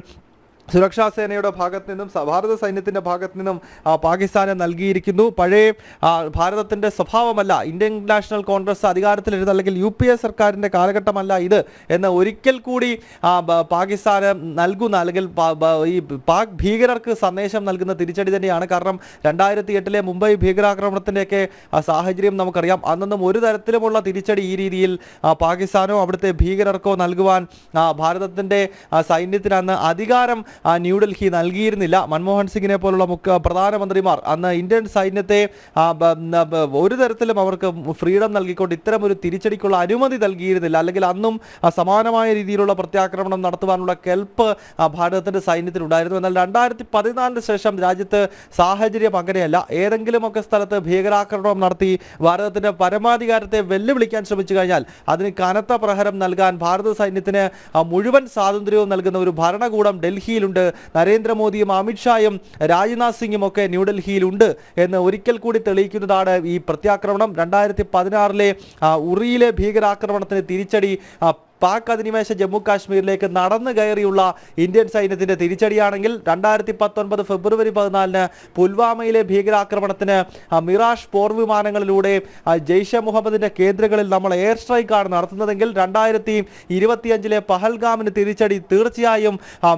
സുരക്ഷാ സേനയുടെ ഭാഗത്ത് നിന്നും ഭാരത സൈന്യത്തിൻ്റെ ഭാഗത്ത് നിന്നും പാകിസ്ഥാന് നൽകിയിരിക്കുന്നു. പഴയ ഭാരതത്തിൻ്റെ സ്വഭാവമല്ല, ഇന്ത്യൻ നാഷണൽ കോൺഗ്രസ് അധികാരത്തിലിരുന്ന അല്ലെങ്കിൽ UPA സർക്കാരിൻ്റെ കാലഘട്ടമല്ല ഇത് എന്ന് ഒരിക്കൽ കൂടി പാകിസ്ഥാന് നൽകുന്ന അല്ലെങ്കിൽ ഈ പാക് ഭീകരർക്ക് സന്ദേശം നൽകുന്ന തിരിച്ചടി തന്നെയാണ്. കാരണം 2008-ലെ മുംബൈ ഭീകരാക്രമണത്തിൻ്റെയൊക്കെ സാഹചര്യം നമുക്കറിയാം. അന്നൊന്നും ഒരു തരത്തിലുമുള്ള തിരിച്ചടി ഈ രീതിയിൽ പാകിസ്ഥാനോ അവിടുത്തെ ഭീകരർക്കോ നൽകുവാൻ ഭാരതത്തിൻ്റെ സൈന്യത്തിന് അന്ന് അധികാരം ന്യൂഡൽഹി നൽകിയിരുന്നില്ല. മൻമോഹൻ സിംഗിനെ പോലുള്ള പ്രധാനമന്ത്രിമാർ അന്ന് ഇന്ത്യൻ സൈന്യത്തെ ഒരു തരത്തിലും അവർക്ക് ഫ്രീഡം നൽകിക്കൊണ്ട് ഇത്തരമൊരു തിരിച്ചടിക്കുള്ള അനുമതി നൽകിയിരുന്നില്ല. അല്ലെങ്കിൽ അന്നും സമാനമായ രീതിയിലുള്ള പ്രത്യാക്രമണം നടത്തുവാനുള്ള കെൽപ്പ് ഭാരതത്തിൻ്റെ സൈന്യത്തിനുണ്ടായിരുന്നു. എന്നാൽ 2014 ശേഷം രാജ്യത്ത് സാഹചര്യം അങ്ങനെയല്ല. ഏതെങ്കിലുമൊക്കെ സ്ഥലത്ത് ഭീകരാക്രമണം നടത്തി ഭാരതത്തിൻ്റെ പരമാധികാരത്തെ വെല്ലുവിളിക്കാൻ ശ്രമിച്ചു കഴിഞ്ഞാൽ അതിന് കനത്ത പ്രഹരം നൽകാൻ ഭാരത സൈന്യത്തിന് മുഴുവൻ സ്വാതന്ത്ര്യവും നൽകുന്ന ഒരു ഭരണകൂടം ഡൽഹിയിലുണ്ട്. നരേന്ദ്രമോദിയും അമിത്ഷായും രാജ്നാഥ് സിംഗും ഒക്കെ ന്യൂഡൽഹിയിലുണ്ട് എന്ന് ഒരിക്കൽ കൂടി തെളിയിക്കുന്നതാണ് ഈ പ്രത്യാക്രമണം. 2016 ഉറിയിലെ ഭീകരാക്രമണത്തിന് തിരിച്ചടി പാക് അധിനിവേശ ജമ്മു കാശ്മീരിലേക്ക് നടന്നു കയറിയുള്ള ഇന്ത്യൻ സൈന്യത്തിന്റെ തിരിച്ചടിയാണെങ്കിൽ 2019 ഫെബ്രുവരി 14 പുൽവാമയിലെ ഭീകരാക്രമണത്തിന് മിറാഷ് പോർവിമാനങ്ങളിലൂടെ ജെയ്ഷെ മുഹമ്മദിന്റെ കേന്ദ്രങ്ങളിൽ നമ്മൾ എയർ സ്ട്രൈക്കാണ് നടത്തുന്നതെങ്കിൽ 2025 പഹൽഗാമിന് തിരിച്ചടി തീർച്ചയായും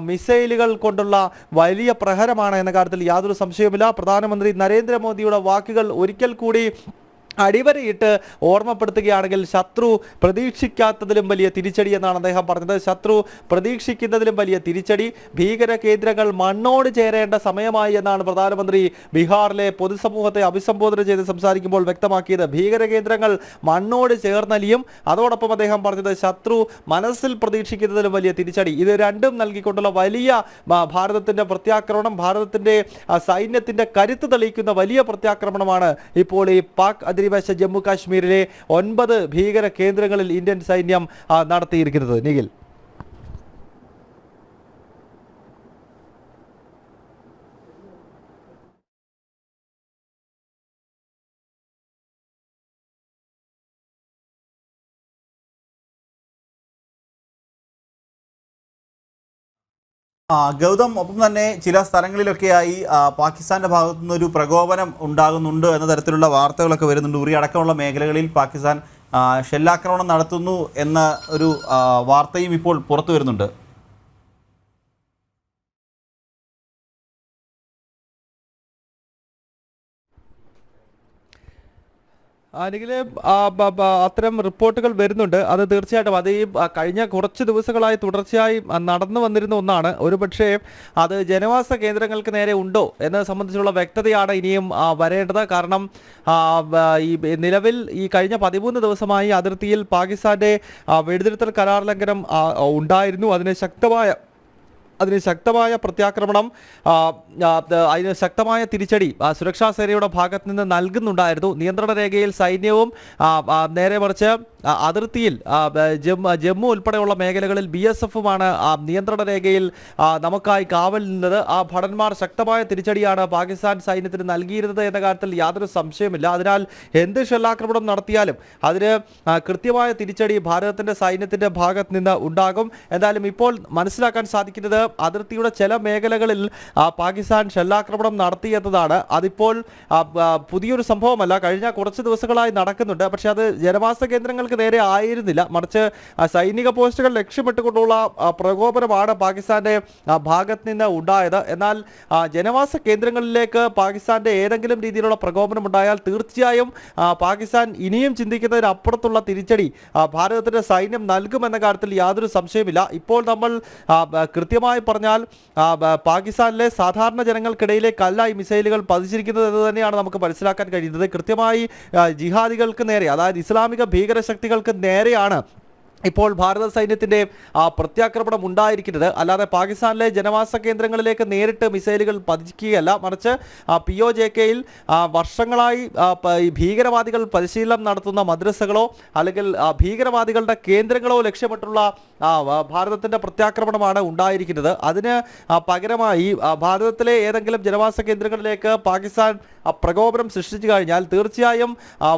മിസൈലുകൾ കൊണ്ടുള്ള വലിയ പ്രഹരമാണ് എന്ന കാര്യത്തിൽ യാതൊരു സംശയവുമില്ല. പ്രധാനമന്ത്രി നരേന്ദ്രമോദിയുടെ വാക്കുകൾ ഒരിക്കൽ കൂടി അടിവരയിട്ട് ഓർമ്മപ്പെടുത്തുകയാണെങ്കിൽ ശത്രു പ്രതീക്ഷിക്കാത്തതിലും വലിയ തിരിച്ചടി എന്നാണ് അദ്ദേഹം പറഞ്ഞത്. ശത്രു പ്രതീക്ഷിക്കുന്നതിലും വലിയ തിരിച്ചടി, ഭീകര കേന്ദ്രങ്ങൾ മണ്ണോട് ചേരേണ്ട സമയമായി എന്നാണ് പ്രധാനമന്ത്രി ബീഹാറിലെ പൊതുസമൂഹത്തെ അഭിസംബോധന ചെയ്ത് സംസാരിക്കുമ്പോൾ വ്യക്തമാക്കിയത്. ഭീകര കേന്ദ്രങ്ങൾ മണ്ണോട് ചേർന്നലിയും. അതോടൊപ്പം അദ്ദേഹം പറഞ്ഞത് ശത്രു മനസ്സിൽ പ്രതീക്ഷിക്കുന്നതിലും വലിയ തിരിച്ചടി. ഇത് രണ്ടും നൽകിക്കൊണ്ടുള്ള വലിയ ഭാരതത്തിൻ്റെ പ്രത്യാക്രമണം, ഭാരതത്തിൻ്റെ സൈന്യത്തിൻ്റെ കരുത്ത് തെളിയിക്കുന്ന വലിയ പ്രത്യാക്രമണമാണ് ഇപ്പോൾ ഈ പാക് അധിനിവേശ ജമ്മു കാശ്മീരിലെ 9 ഭീകര കേന്ദ്രങ്ങളിൽ ഇന്ത്യൻ സൈന്യം നടത്തിയിരിക്കുന്നത്. നിഖിൽ, ഗൗതം, ഒപ്പം തന്നെ ചില സ്ഥലങ്ങളിലൊക്കെയായി പാകിസ്ഥാന്റെ ഭാഗത്തു നിന്നൊരു പ്രകോപനം ഉണ്ടാകുന്നുണ്ട് എന്ന തരത്തിലുള്ള വാർത്തകളൊക്കെ വരുന്നുണ്ട്. ഉറി അടക്കമുള്ള മേഖലകളിൽ പാകിസ്ഥാൻ ഷെല്ലാക്രമണം നടത്തുന്നു എന്ന ഒരു വാർത്തയും ഇപ്പോൾ പുറത്തു വരുന്നുണ്ട്. അല്ലെങ്കിൽ അത്തരം റിപ്പോർട്ടുകൾ വരുന്നുണ്ട്. അത് തീർച്ചയായിട്ടും അത് ഈ കഴിഞ്ഞ കുറച്ച് ദിവസങ്ങളായി തുടർച്ചയായി നടന്നു വന്നിരുന്ന ഒന്നാണ്. ഒരുപക്ഷേ അത് ജനവാസ കേന്ദ്രങ്ങൾക്ക് നേരെ ഉണ്ടോ എന്നത് സംബന്ധിച്ചുള്ള വ്യക്തതയാണ് ഇനിയും വരേണ്ടത്. കാരണം ഈ നിലവിൽ ഈ കഴിഞ്ഞ 13 ദിവസമായി അതിർത്തിയിൽ പാകിസ്ഥാന്റെ വെടിനിർത്തൽ കരാർ ലംഘനം ഉണ്ടായിരുന്നു. അതിന് ശക്തമായ പ്രത്യാക്രമണം, അതിന് ശക്തമായ തിരിച്ചടി സുരക്ഷാ സേനയുടെ ഭാഗത്ത് നിന്ന് നൽകുന്നുണ്ടായിരുന്നു. നിയന്ത്രണ രേഖയിൽ സൈന്യവും നേരെ മറിച്ച് അതിർത്തിയിൽ ജമ്മു ഉൾപ്പെടെയുള്ള മേഖലകളിൽ BSFുമാണ് നിയന്ത്രണ രേഖയിൽ നമുക്കായി കാവൽ നിന്നത്. ആ ഭടന്മാർ ശക്തമായ തിരിച്ചടിയാണ് പാകിസ്ഥാൻ സൈന്യത്തിന് നൽകിയിരുന്നത് എന്ന കാര്യത്തിൽ യാതൊരു സംശയമില്ല. അതിനാൽ എന്ത് ഷെല്ലാക്രമണം നടത്തിയാലും അതിന് കൃത്യമായ തിരിച്ചടി ഭാരതത്തിൻ്റെ സൈന്യത്തിൻ്റെ ഭാഗത്ത് നിന്ന് ഉണ്ടാകും. എന്തായാലും ഇപ്പോൾ മനസ്സിലാക്കാൻ സാധിക്കുന്നത് അതിർത്തിയുടെ ചില മേഖലകളിൽ പാകിസ്ഥാൻ ഷെല്ലാക്രമണം നടത്തിയെന്നതാണ്. അതിപ്പോൾ പുതിയൊരു സംഭവമല്ല, കഴിഞ്ഞ കുറച്ച് ദിവസങ്ങളായി നടക്കുന്നുണ്ട്. പക്ഷേ അത് ജനവാസ കേന്ദ്രങ്ങൾക്ക് നേരെ ആയിരുന്നില്ല, മറിച്ച് സൈനിക പോസ്റ്റുകൾ ലക്ഷ്യമിട്ടുകൊണ്ടുള്ള പ്രകോപനമാണ് പാകിസ്ഥാന്റെ ഭാഗത്ത് നിന്ന് ഉണ്ടായത്. എന്നാൽ ജനവാസ കേന്ദ്രങ്ങളിലേക്ക് പാകിസ്ഥാന്റെ ഏതെങ്കിലും രീതിയിലുള്ള പ്രകോപനം ഉണ്ടായാൽ തീർച്ചയായും പാകിസ്ഥാൻ ഇനിയും ചിന്തിക്കുന്നതിനപ്പുറത്തുള്ള തിരിച്ചടി ഭാരതത്തിന്റെ സൈന്യം നൽകുമെന്ന കാര്യത്തിൽ യാതൊരു സംശയമില്ല. ഇപ്പോൾ നമ്മൾ കൃത്യമായി പറഞ്ഞാൽ പാകിസ്ഥാനിലെ സാധാരണ ജനങ്ങൾക്കിടയിലേക്കല്ല ഈ മിസൈലുകൾ പതിച്ചിരിക്കുന്നത് എന്ന് തന്നെയാണ് നമുക്ക് മനസ്സിലാക്കാൻ കഴിയുന്നത്. കൃത്യമായി ജിഹാദികൾക്ക് നേരെ, അതായത് ഇസ്ലാമിക ഭീകരശക്തികൾക്ക് നേരെയാണ് ഇപ്പോൾ ഭാരത സൈന്യത്തിൻ്റെ പ്രത്യാക്രമണം ഉണ്ടായിരിക്കുന്നത്. അല്ലാതെ പാകിസ്ഥാനിലെ ജനവാസ കേന്ദ്രങ്ങളിലേക്ക് നേരിട്ട് മിസൈലുകൾ പതിക്കുകയല്ല, മറിച്ച് POJKയിൽ വർഷങ്ങളായി ഈ ഭീകരവാദികൾ പരിശീലനം നടത്തുന്ന മദ്രസകളോ അല്ലെങ്കിൽ ഭീകരവാദികളുടെ കേന്ദ്രങ്ങളോ ലക്ഷ്യമിട്ടുള്ള ഭാരതത്തിൻ്റെ പ്രത്യാക്രമണമാണ് ഉണ്ടായിരിക്കുന്നത്. അതിന് പകരമായി ഭാരതത്തിലെ ഏതെങ്കിലും ജനവാസ കേന്ദ്രങ്ങളിലേക്ക് പാകിസ്ഥാൻ പ്രകോപനം സൃഷ്ടിച്ചു കഴിഞ്ഞാൽ തീർച്ചയായും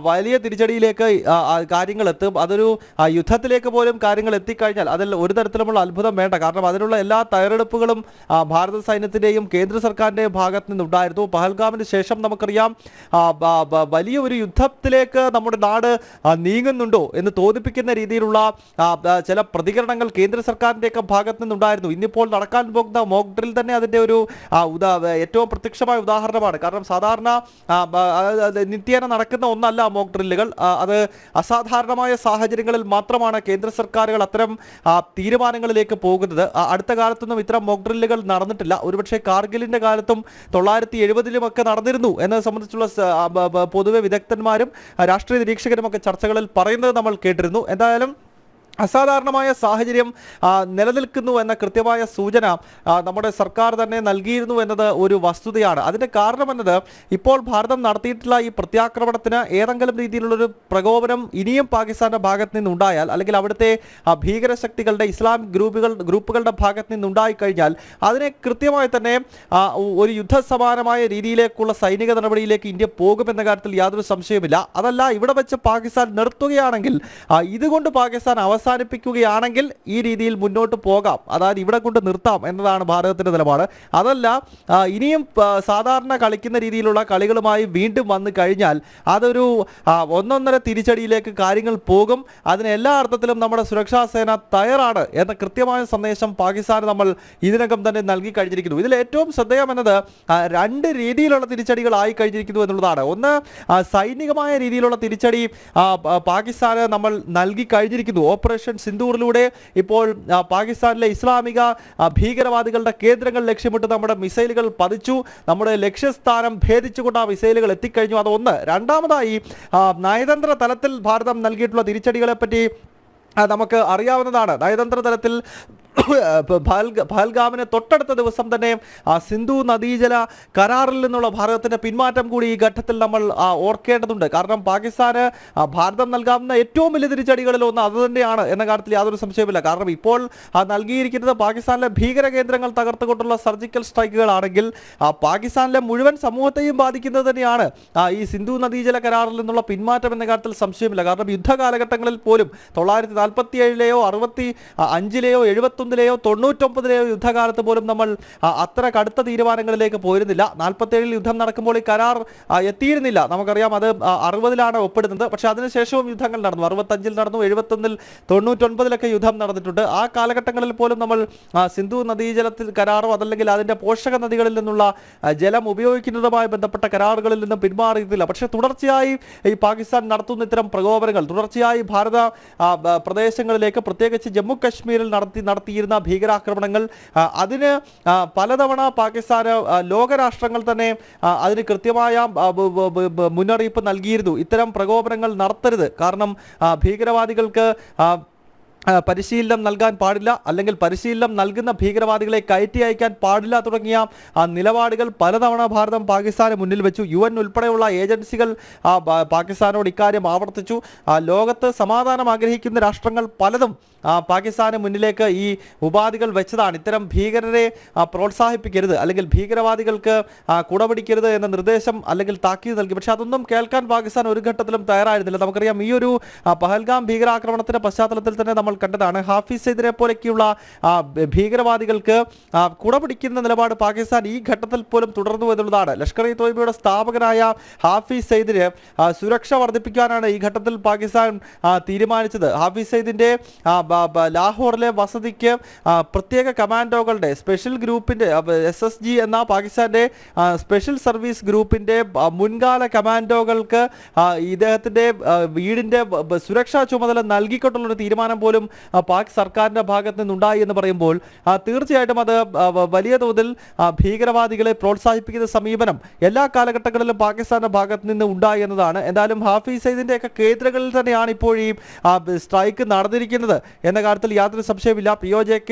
വലിയ തിരിച്ചടിയിലേക്ക് കാര്യങ്ങൾ എത്തും. അതൊരു യുദ്ധത്തിലേക്ക് പോലും കാര്യങ്ങൾ എത്തിക്കഴിഞ്ഞാൽ അതിൽ ഒരു തരത്തിലുമുള്ള അത്ഭുതം വേണ്ട. കാരണം അതിനുള്ള എല്ലാ തയ്യാറെടുപ്പുകളും ഭാരത സൈന്യത്തിൻ്റെയും കേന്ദ്ര സർക്കാരിൻ്റെയും ഭാഗത്ത് നിന്നുണ്ടായിരുന്നു. പഹൽഗാമിന് ശേഷം നമുക്കറിയാം വലിയൊരു യുദ്ധത്തിലേക്ക് നമ്മുടെ നാട് നീങ്ങുന്നുണ്ടോ എന്ന് തോന്നിപ്പിക്കുന്ന രീതിയിലുള്ള ചില പ്രതികരണങ്ങൾ കേന്ദ്ര സർക്കാരിൻ്റെയൊക്കെ ഭാഗത്ത് നിന്നുണ്ടായിരുന്നു. ഇന്നിപ്പോൾ നടക്കാൻ പോകുന്ന മോക്ക് ഡ്രിൽ തന്നെ അതിൻ്റെ ഒരു ഏറ്റവും പ്രത്യക്ഷമായ ഉദാഹരണമാണ്. കാരണം സാധാരണ നിത്യേന നടക്കുന്ന ഒന്നല്ല മോക്ക് ഡ്രില്ലുകൾ. അത് അസാധാരണമായ സാഹചര്യങ്ങളിൽ മാത്രമാണ് കേന്ദ്ര കേന്ദ്ര സർക്കാരുകൾ അത്തരം തീരുമാനങ്ങളിലേക്ക് പോകുന്നത്. അടുത്ത കാലത്തൊന്നും ഇത്തരം മോക്ക് ഡ്രില്ലുകൾ നടന്നിട്ടില്ല. ഒരുപക്ഷെ കാർഗിലിന്റെ കാലത്തും 970-ലും ഒക്കെ നടന്നിരുന്നു എന്നത് സംബന്ധിച്ചുള്ള പൊതുവെ വിദഗ്ധന്മാരും രാഷ്ട്രീയ നിരീക്ഷകരും ഒക്കെ ചർച്ചകളിൽ പറയുന്നത് നമ്മൾ കേട്ടിരുന്നു. എന്തായാലും അസാധാരണമായ സാഹചര്യം നിലനിൽക്കുന്നു എന്ന കൃത്യമായ സൂചന നമ്മുടെ സർക്കാർ തന്നെ നൽകിയിരുന്നു എന്നത് ഒരു വസ്തുതയാണ്. അതിൻ്റെ കാരണമെന്നത് ഇപ്പോൾ ഭാരതം നടത്തിയിട്ടുള്ള ഈ പ്രത്യാക്രമണത്തിന് ഏതെങ്കിലും രീതിയിലുള്ളൊരു പ്രകോപനം ഇനിയും പാകിസ്ഥാന്റെ ഭാഗത്ത് നിന്നുണ്ടായാൽ, അല്ലെങ്കിൽ അവിടുത്തെ ഭീകരശക്തികളുടെ ഇസ്ലാമിക് ഗ്രൂപ്പുകളുടെ ഭാഗത്ത് നിന്നുണ്ടായിക്കഴിഞ്ഞാൽ അതിനെ കൃത്യമായി തന്നെ ഒരു യുദ്ധസമാനമായ രീതിയിലേക്കുള്ള സൈനിക നടപടിയിലേക്ക് ഇന്ത്യ പോകുമെന്ന കാര്യത്തിൽ യാതൊരു സംശയവുമില്ല. അതല്ല, ഇവിടെ വെച്ച് പാകിസ്ഥാൻ നിർത്തുകയാണെങ്കിൽ, ഇതുകൊണ്ട് പാകിസ്ഥാൻ അവസാനിപ്പിക്കുകയാണെങ്കിൽ ഈ രീതിയിൽ മുന്നോട്ട് പോകാം, അതായത് ഇവിടെ കൊണ്ട് നിർത്താം എന്നതാണ് ഭാരതത്തിൻ്റെ നിലപാട്. അതല്ല, ഇനിയും സാധാരണ കളിക്കുന്ന രീതിയിലുള്ള കളികളുമായി വീണ്ടും വന്നു കഴിഞ്ഞാൽ അതൊരു ഒന്നൊന്നര തിരിച്ചടിയിലേക്ക് കാര്യങ്ങൾ പോകും. അതിന് എല്ലാ അർത്ഥത്തിലും നമ്മുടെ സുരക്ഷാ സേന തയ്യാറാണ് എന്ന കൃത്യമായ സന്ദേശം പാകിസ്ഥാന് നമ്മൾ ഇതിനകം തന്നെ നൽകി കഴിഞ്ഞിരിക്കുന്നു. ഇതിൽ ഏറ്റവും ശ്രദ്ധേയമെന്നത് രണ്ട് രീതിയിലുള്ള തിരിച്ചടികളായി കഴിഞ്ഞിരിക്കുന്നു എന്നുള്ളതാണ്. ഒന്ന്, സൈനികമായ രീതിയിലുള്ള തിരിച്ചടി പാകിസ്ഥാന് നമ്മൾ നൽകി കഴിഞ്ഞിരിക്കുന്നു. ഓപ്പറേഷൻ സിന്ദൂറിലൂടെ ഇപ്പോൾ പാകിസ്ഥാനിലെ ഇസ്ലാമിക ഭീകരവാദികളുടെ കേന്ദ്രങ്ങൾ ലക്ഷ്യമിട്ട് നമ്മുടെ മിസൈലുകൾ പതിച്ചു. നമ്മുടെ ലക്ഷ്യസ്ഥാനം ഭേദിച്ചുകൊണ്ട് ആ മിസൈലുകൾ എത്തിക്കഴിഞ്ഞു. അതൊന്ന്. രണ്ടാമതായി, നയതന്ത്ര തലത്തിൽ ഭാരതം നൽകിയിട്ടുള്ള തിരിച്ചടികളെ പറ്റി നമുക്ക് അറിയാവുന്നതാണ്. നയതന്ത്ര തലത്തിൽ പഹൽഗാമിന് തൊട്ടടുത്ത ദിവസം തന്നെ സിന്ധു നദീജല കരാറിൽ നിന്നുള്ള ഭാരതത്തിന്റെ പിന്മാറ്റം കൂടി ഈ ഘട്ടത്തിൽ നമ്മൾ ഓർക്കേണ്ടതുണ്ട്. കാരണം പാകിസ്ഥാന് ഭാരതം നൽകാവുന്ന ഏറ്റവും വലിയ തിരിച്ചടികളിൽ ഒന്ന് അത് തന്നെയാണ് എന്ന കാര്യത്തിൽ യാതൊരു സംശയമില്ല. കാരണം ഇപ്പോൾ നൽകിയിരിക്കുന്നത് പാകിസ്ഥാനിലെ ഭീകര കേന്ദ്രങ്ങൾ തകർത്തുകൊണ്ടുള്ള സർജിക്കൽ സ്ട്രൈക്കുകളാണെങ്കിൽ പാകിസ്ഥാനിലെ മുഴുവൻ സമൂഹത്തെയും ബാധിക്കുന്നത് തന്നെയാണ് ഈ സിന്ധു നദീജല കരാറിൽ നിന്നുള്ള പിന്മാറ്റം എന്ന കാര്യത്തിൽ സംശയമില്ല. കാരണം യുദ്ധകാലഘട്ടങ്ങളിൽ പോലും 947-ലെയോ 65-ലെയോ 71-ലെയോ 99-ലെയോ യുദ്ധകാലത്ത് പോലും നമ്മൾ അത്ര കടുത്ത തീരുമാനങ്ങളിലേക്ക് പോയിരുന്നില്ല. 47-ൽ യുദ്ധം നടക്കുമ്പോൾ ഈ കരാർ എത്തിയിരുന്നില്ല. നമുക്കറിയാം, അത് 60-ലാണ് ഒപ്പിടുന്നത്. പക്ഷേ അതിനുശേഷവും യുദ്ധങ്ങൾ നടന്നു. 65-ൽ നടന്നു, 71-ൽ, 99-ലൊക്കെ യുദ്ധം നടന്നിട്ടുണ്ട്. ആ കാലഘട്ടങ്ങളിൽ പോലും നമ്മൾ സിന്ധു നദീജലത്തിൽ കരാറോ അതല്ലെങ്കിൽ അതിൻ്റെ പോഷക നദികളിൽ നിന്നുള്ള ജലം ഉപയോഗിക്കുന്നതുമായി ബന്ധപ്പെട്ട കരാറുകളിൽ നിന്നും പിന്മാറിയിട്ടില്ല. പക്ഷേ തുടർച്ചയായി ഈ പാകിസ്ഥാൻ നടത്തുന്ന ഇത്തരം പ്രകോപനങ്ങൾ, തുടർച്ചയായി ഭാരത പ്രദേശങ്ങളിലേക്ക്, പ്രത്യേകിച്ച് ജമ്മു കശ്മീരിൽ നടത്തിയിരുന്ന ഭീകരാക്രമണങ്ങൾ, അതിന് പലതവണ പാകിസ്ഥാന് ലോകരാഷ്ട്രങ്ങൾ തന്നെ അതിന് കൃത്യമായ മുന്നറിയിപ്പ് നൽകിയിരുന്നു. ഇത്തരം പ്രകോപനങ്ങൾ നടത്തരുത്, കാരണം ഭീകരവാദികൾക്ക് പരിശീലനം നൽകാൻ പാടില്ല, അല്ലെങ്കിൽ പരിശീലനം നൽകുന്ന ഭീകരവാദികളെ കയറ്റി അയക്കാൻ പാടില്ല തുടങ്ങിയ നിലപാടുകൾ പലതവണ ഭാരതം പാകിസ്ഥാന് മുന്നിൽ വെച്ചു. UN ഉൾപ്പെടെയുള്ള ഏജൻസികൾ പാകിസ്ഥാനോട് ഇക്കാര്യം ആവർത്തിച്ചു. ലോകത്ത് സമാധാനം ആഗ്രഹിക്കുന്ന രാഷ്ട്രങ്ങൾ പലതും പാകിസ്ഥാന് മുന്നിലേക്ക് ഈ ഉപാധികൾ വെച്ചതാണ്. ഇത്തരം ഭീകരരെ പ്രോത്സാഹിപ്പിക്കരുത്, അല്ലെങ്കിൽ ഭീകരവാദികൾക്ക് കുടപിടിക്കരുത് എന്ന നിർദ്ദേശം അല്ലെങ്കിൽ താക്കീത് നൽകി. പക്ഷെ അതൊന്നും കേൾക്കാൻ പാകിസ്ഥാൻ ഒരു ഘട്ടത്തിലും തയ്യാറായിരുന്നില്ല. നമുക്കറിയാം, ഈ ഒരു പഹൽഗാം ഭീകരാക്രമണത്തിന്റെ പശ്ചാത്തലത്തിൽ തന്നെ നമ്മൾ കണ്ടതാണ്. ഹാഫിസ് സയ്യിദിനെ പോലെയൊക്കെയുള്ള ഭീകരവാദികൾക്ക് കുടപിടിക്കുന്ന നിലപാട് പാകിസ്ഥാൻ ഈ ഘട്ടത്തിൽ പോലും തുടർന്നു എന്നുള്ളതാണ്. ലഷ്കർ ഇ തോയ്ബയുടെ സ്ഥാപകനായ ഹാഫിസ് സയ്യിദിന് സുരക്ഷ വർദ്ധിപ്പിക്കാനാണ് ഈ ഘട്ടത്തിൽ പാകിസ്ഥാൻ തീരുമാനിച്ചത്. ഹാഫിസ് സയ്യിദിന്റെ ലാഹോറിലെ വസതിക്ക് പ്രത്യേക കമാൻഡോകളുടെ സ്പെഷ്യൽ ഗ്രൂപ്പിന്റെ SSG എന്ന പാകിസ്ഥാന്റെ സ്പെഷ്യൽ സർവീസ് ഗ്രൂപ്പിന്റെ മുൻകാല കമാൻഡോകൾക്ക് ഇദ്ദേഹത്തിന്റെ വീടിന്റെ സുരക്ഷാ ചുമതല നൽകിക്കൊണ്ടുള്ളൊരു തീരുമാനം പോലും പാക് സർക്കാരിന്റെ ഭാഗത്ത് നിന്നുണ്ടായി എന്ന് പറയുമ്പോൾ തീർച്ചയായിട്ടും അത് വലിയ തോതിൽ ഭീകരവാദികളെ പ്രോത്സാഹിപ്പിക്കുന്ന സമീപനം എല്ലാ കാലഘട്ടങ്ങളിലും പാകിസ്ഥാന്റെ ഭാഗത്ത് നിന്ന് ഉണ്ടായി എന്നതാണ്. എന്തായാലും ഹാഫിസ് സയ്യിദിന്റെയൊക്കെ കേന്ദ്രങ്ങളിൽ തന്നെയാണ് ഇപ്പോൾ ഈ സ്ട്രൈക്ക് നടന്നിരിക്കുന്നത് എന്ന കാര്യത്തിൽ യാതൊരു സംശയമില്ല. POJK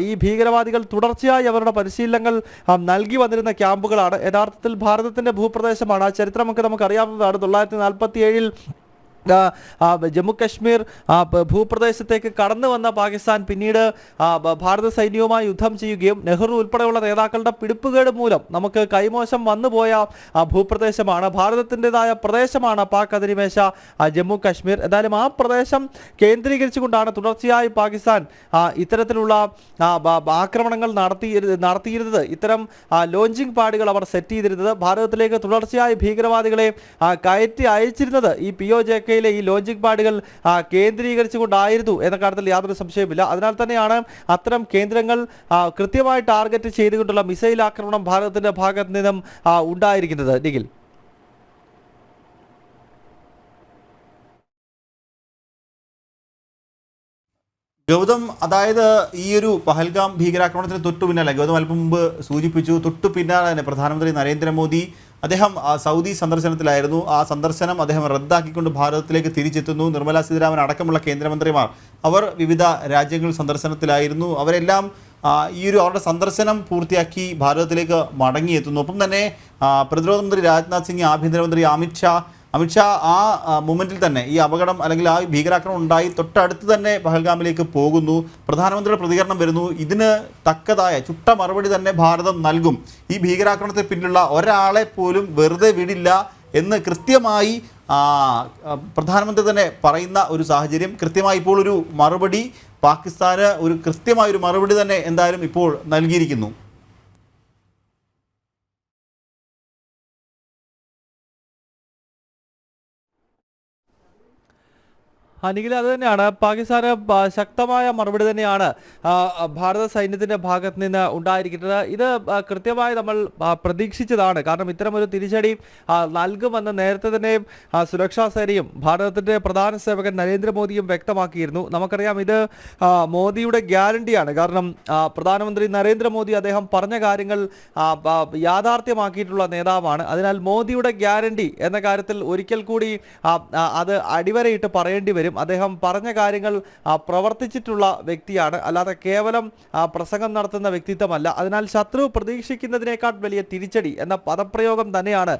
ഈ ഭീകരവാദികൾ തുടർച്ചയായി അവരുടെ പരിശീലനങ്ങൾ നൽകി വന്നിരുന്ന ക്യാമ്പുകളാണ്. യഥാർത്ഥത്തിൽ ഭാരതത്തിന്റെ ഭൂപ്രദേശമാണ്. ആ ചരിത്രമൊക്കെ നമുക്കറിയാവുന്നതാണ്. 1947-ൽ ജമ്മു കശ്മീർ ഭൂപ്രദേശത്തേക്ക് കടന്നു വന്ന പാകിസ്ഥാൻ പിന്നീട് ഭാരത സൈന്യവുമായി യുദ്ധം ചെയ്യുകയും നെഹ്റു ഉൾപ്പെടെയുള്ള നേതാക്കളുടെ പിടിപ്പുകേട് മൂലം നമുക്ക് കൈമോശം വന്നുപോയ ഭൂപ്രദേശമാണ്. ഭാരതത്തിൻ്റെതായ പ്രദേശമാണ് പാക് അധിനിവേശ ജമ്മു കശ്മീർ. എന്തായാലും ആ പ്രദേശം കേന്ദ്രീകരിച്ചുകൊണ്ടാണ് തുടർച്ചയായി പാകിസ്ഥാൻ ഇത്തരത്തിലുള്ള ആക്രമണങ്ങൾ നടത്തിയിരുന്നത്. ഇത്തരം ലോഞ്ചിങ് പാഡുകൾ അവർ സെറ്റ് ചെയ്തിരുന്നത്. ഭാരതത്തിലേക്ക് തുടർച്ചയായി ഭീകരവാദികളെ കയറ്റി അയച്ചിരുന്നത് ഈ POJK ഈ ലോഞ്ചിങ് പാഡുകൾ കേന്ദ്രീകരിച്ചുകൊണ്ടായിരുന്നു എന്ന കാര്യത്തിൽ യാതൊരു സംശയമില്ല. അതിനാൽ തന്നെയാണ് അത്തരം കേന്ദ്രങ്ങൾ കൃത്യമായി ടാർഗറ്റ് ചെയ്തുകൊണ്ടുള്ള മിസൈൽ ആക്രമണം ഭാരതത്തിന്റെ ഭാഗത്ത് നിന്നും ഉണ്ടായിരിക്കുന്നത്. നിഖിൽ. ഗൗതം, അതായത് ഈ ഒരു പഹൽഗാം ഭീകരാക്രമണത്തിന് തൊട്ടു പിന്നാലെ ഗൗതം അല്പം മുമ്പ് സൂചിപ്പിച്ചു, തൊട്ടു പിന്നാലെ തന്നെ പ്രധാനമന്ത്രി നരേന്ദ്രമോദി അദ്ദേഹം സൗദി സന്ദർശനത്തിലായിരുന്നു. ആ സന്ദർശനം അദ്ദേഹം റദ്ദാക്കിക്കൊണ്ട് ഭാരതത്തിലേക്ക് തിരിച്ചെത്തുന്നു. നിർമ്മലാ സീതാരാമൻ അടക്കമുള്ള കേന്ദ്രമന്ത്രിമാർ അവർ വിവിധ രാജ്യങ്ങൾ സന്ദർശനത്തിലായിരുന്നു. അവരെല്ലാം ഈ ഒരു അവരുടെ സന്ദർശനം പൂർത്തിയാക്കി ഭാരതത്തിലേക്ക് മടങ്ങിയെത്തുന്നു. ഒപ്പം തന്നെ പ്രതിരോധ മന്ത്രി രാജ്നാഥ് സിംഗ്, ആഭ്യന്തരമന്ത്രി അമിത്ഷാ ആ മൊമെന്റിൽ തന്നെ ഈ അപകടം അല്ലെങ്കിൽ ആ ഭീകരാക്രമണം ഉണ്ടായി തൊട്ടടുത്ത് തന്നെ പഹൽഗാമിലേക്ക് പോകുന്നു. പ്രധാനമന്ത്രിയുടെ പ്രതികരണം വരുന്നു. ഇതിന് തക്കതായ ചുട്ട മറുപടി തന്നെ ഭാരതം നൽകും, ഈ ഭീകരാക്രമണത്തിന് പിന്നിലുള്ള ഒരാളെ പോലും വെറുതെ വിടില്ല എന്ന് കൃത്യമായി പ്രധാനമന്ത്രി തന്നെ പറയുന്ന ഒരു സാഹചര്യം. കൃത്യമായി ഇപ്പോൾ ഒരു മറുപടി പാകിസ്ഥാന് ഒരു കൃത്യമായൊരു മറുപടി തന്നെ എന്തായാലും ഇപ്പോൾ നൽകിയിരിക്കുന്നു. അനിഖിൽ, അത് തന്നെയാണ്. പാകിസ്ഥാന് ശക്തമായ മറുപടി തന്നെയാണ് ഭാരത സൈന്യത്തിന്റെ ഭാഗത്ത് നിന്ന് ഉണ്ടായിരിക്കുന്നത്. ഇത് കൃത്യമായി നമ്മൾ പ്രതീക്ഷിച്ചതാണ്. കാരണം ഇത്തരമൊരു തിരിച്ചടി നൽകുമെന്ന് നേരത്തെ തന്നെ സുരക്ഷാ സേനയും ഭാരതത്തിന്റെ പ്രധാന സേവകൻ നരേന്ദ്രമോദിയും വ്യക്തമാക്കിയിരുന്നു. നമുക്കറിയാം, ഇത് മോദിയുടെ ഗ്യാരണ്ടിയാണ്. കാരണം പ്രധാനമന്ത്രി നരേന്ദ്രമോദി അദ്ദേഹം പറഞ്ഞ കാര്യങ്ങൾ യാഥാർത്ഥ്യമാക്കിയിട്ടുള്ള നേതാവാണ്. അതിനാൽ മോദിയുടെ ഗ്യാരണ്ടി എന്ന കാര്യത്തിൽ ഒരിക്കൽ കൂടി അത് അടിവരയിട്ട് പറയേണ്ടി വരും. അദ്ദേഹം പറഞ്ഞ കാര്യങ്ങൾ പ്രവർത്തിച്ചിട്ടുള്ള വ്യക്തിയാണ്, അല്ലാതെ കേവലം പ്രസംഗം നടത്തുന്ന വ്യക്തിത്വമല്ല. അതിനാൽ ശത്രു പ്രതീക്ഷിക്കുന്നതിനേക്കാൾ വലിയ തിരിച്ചടി എന്ന പദപ്രയോഗം തന്നെയാണ്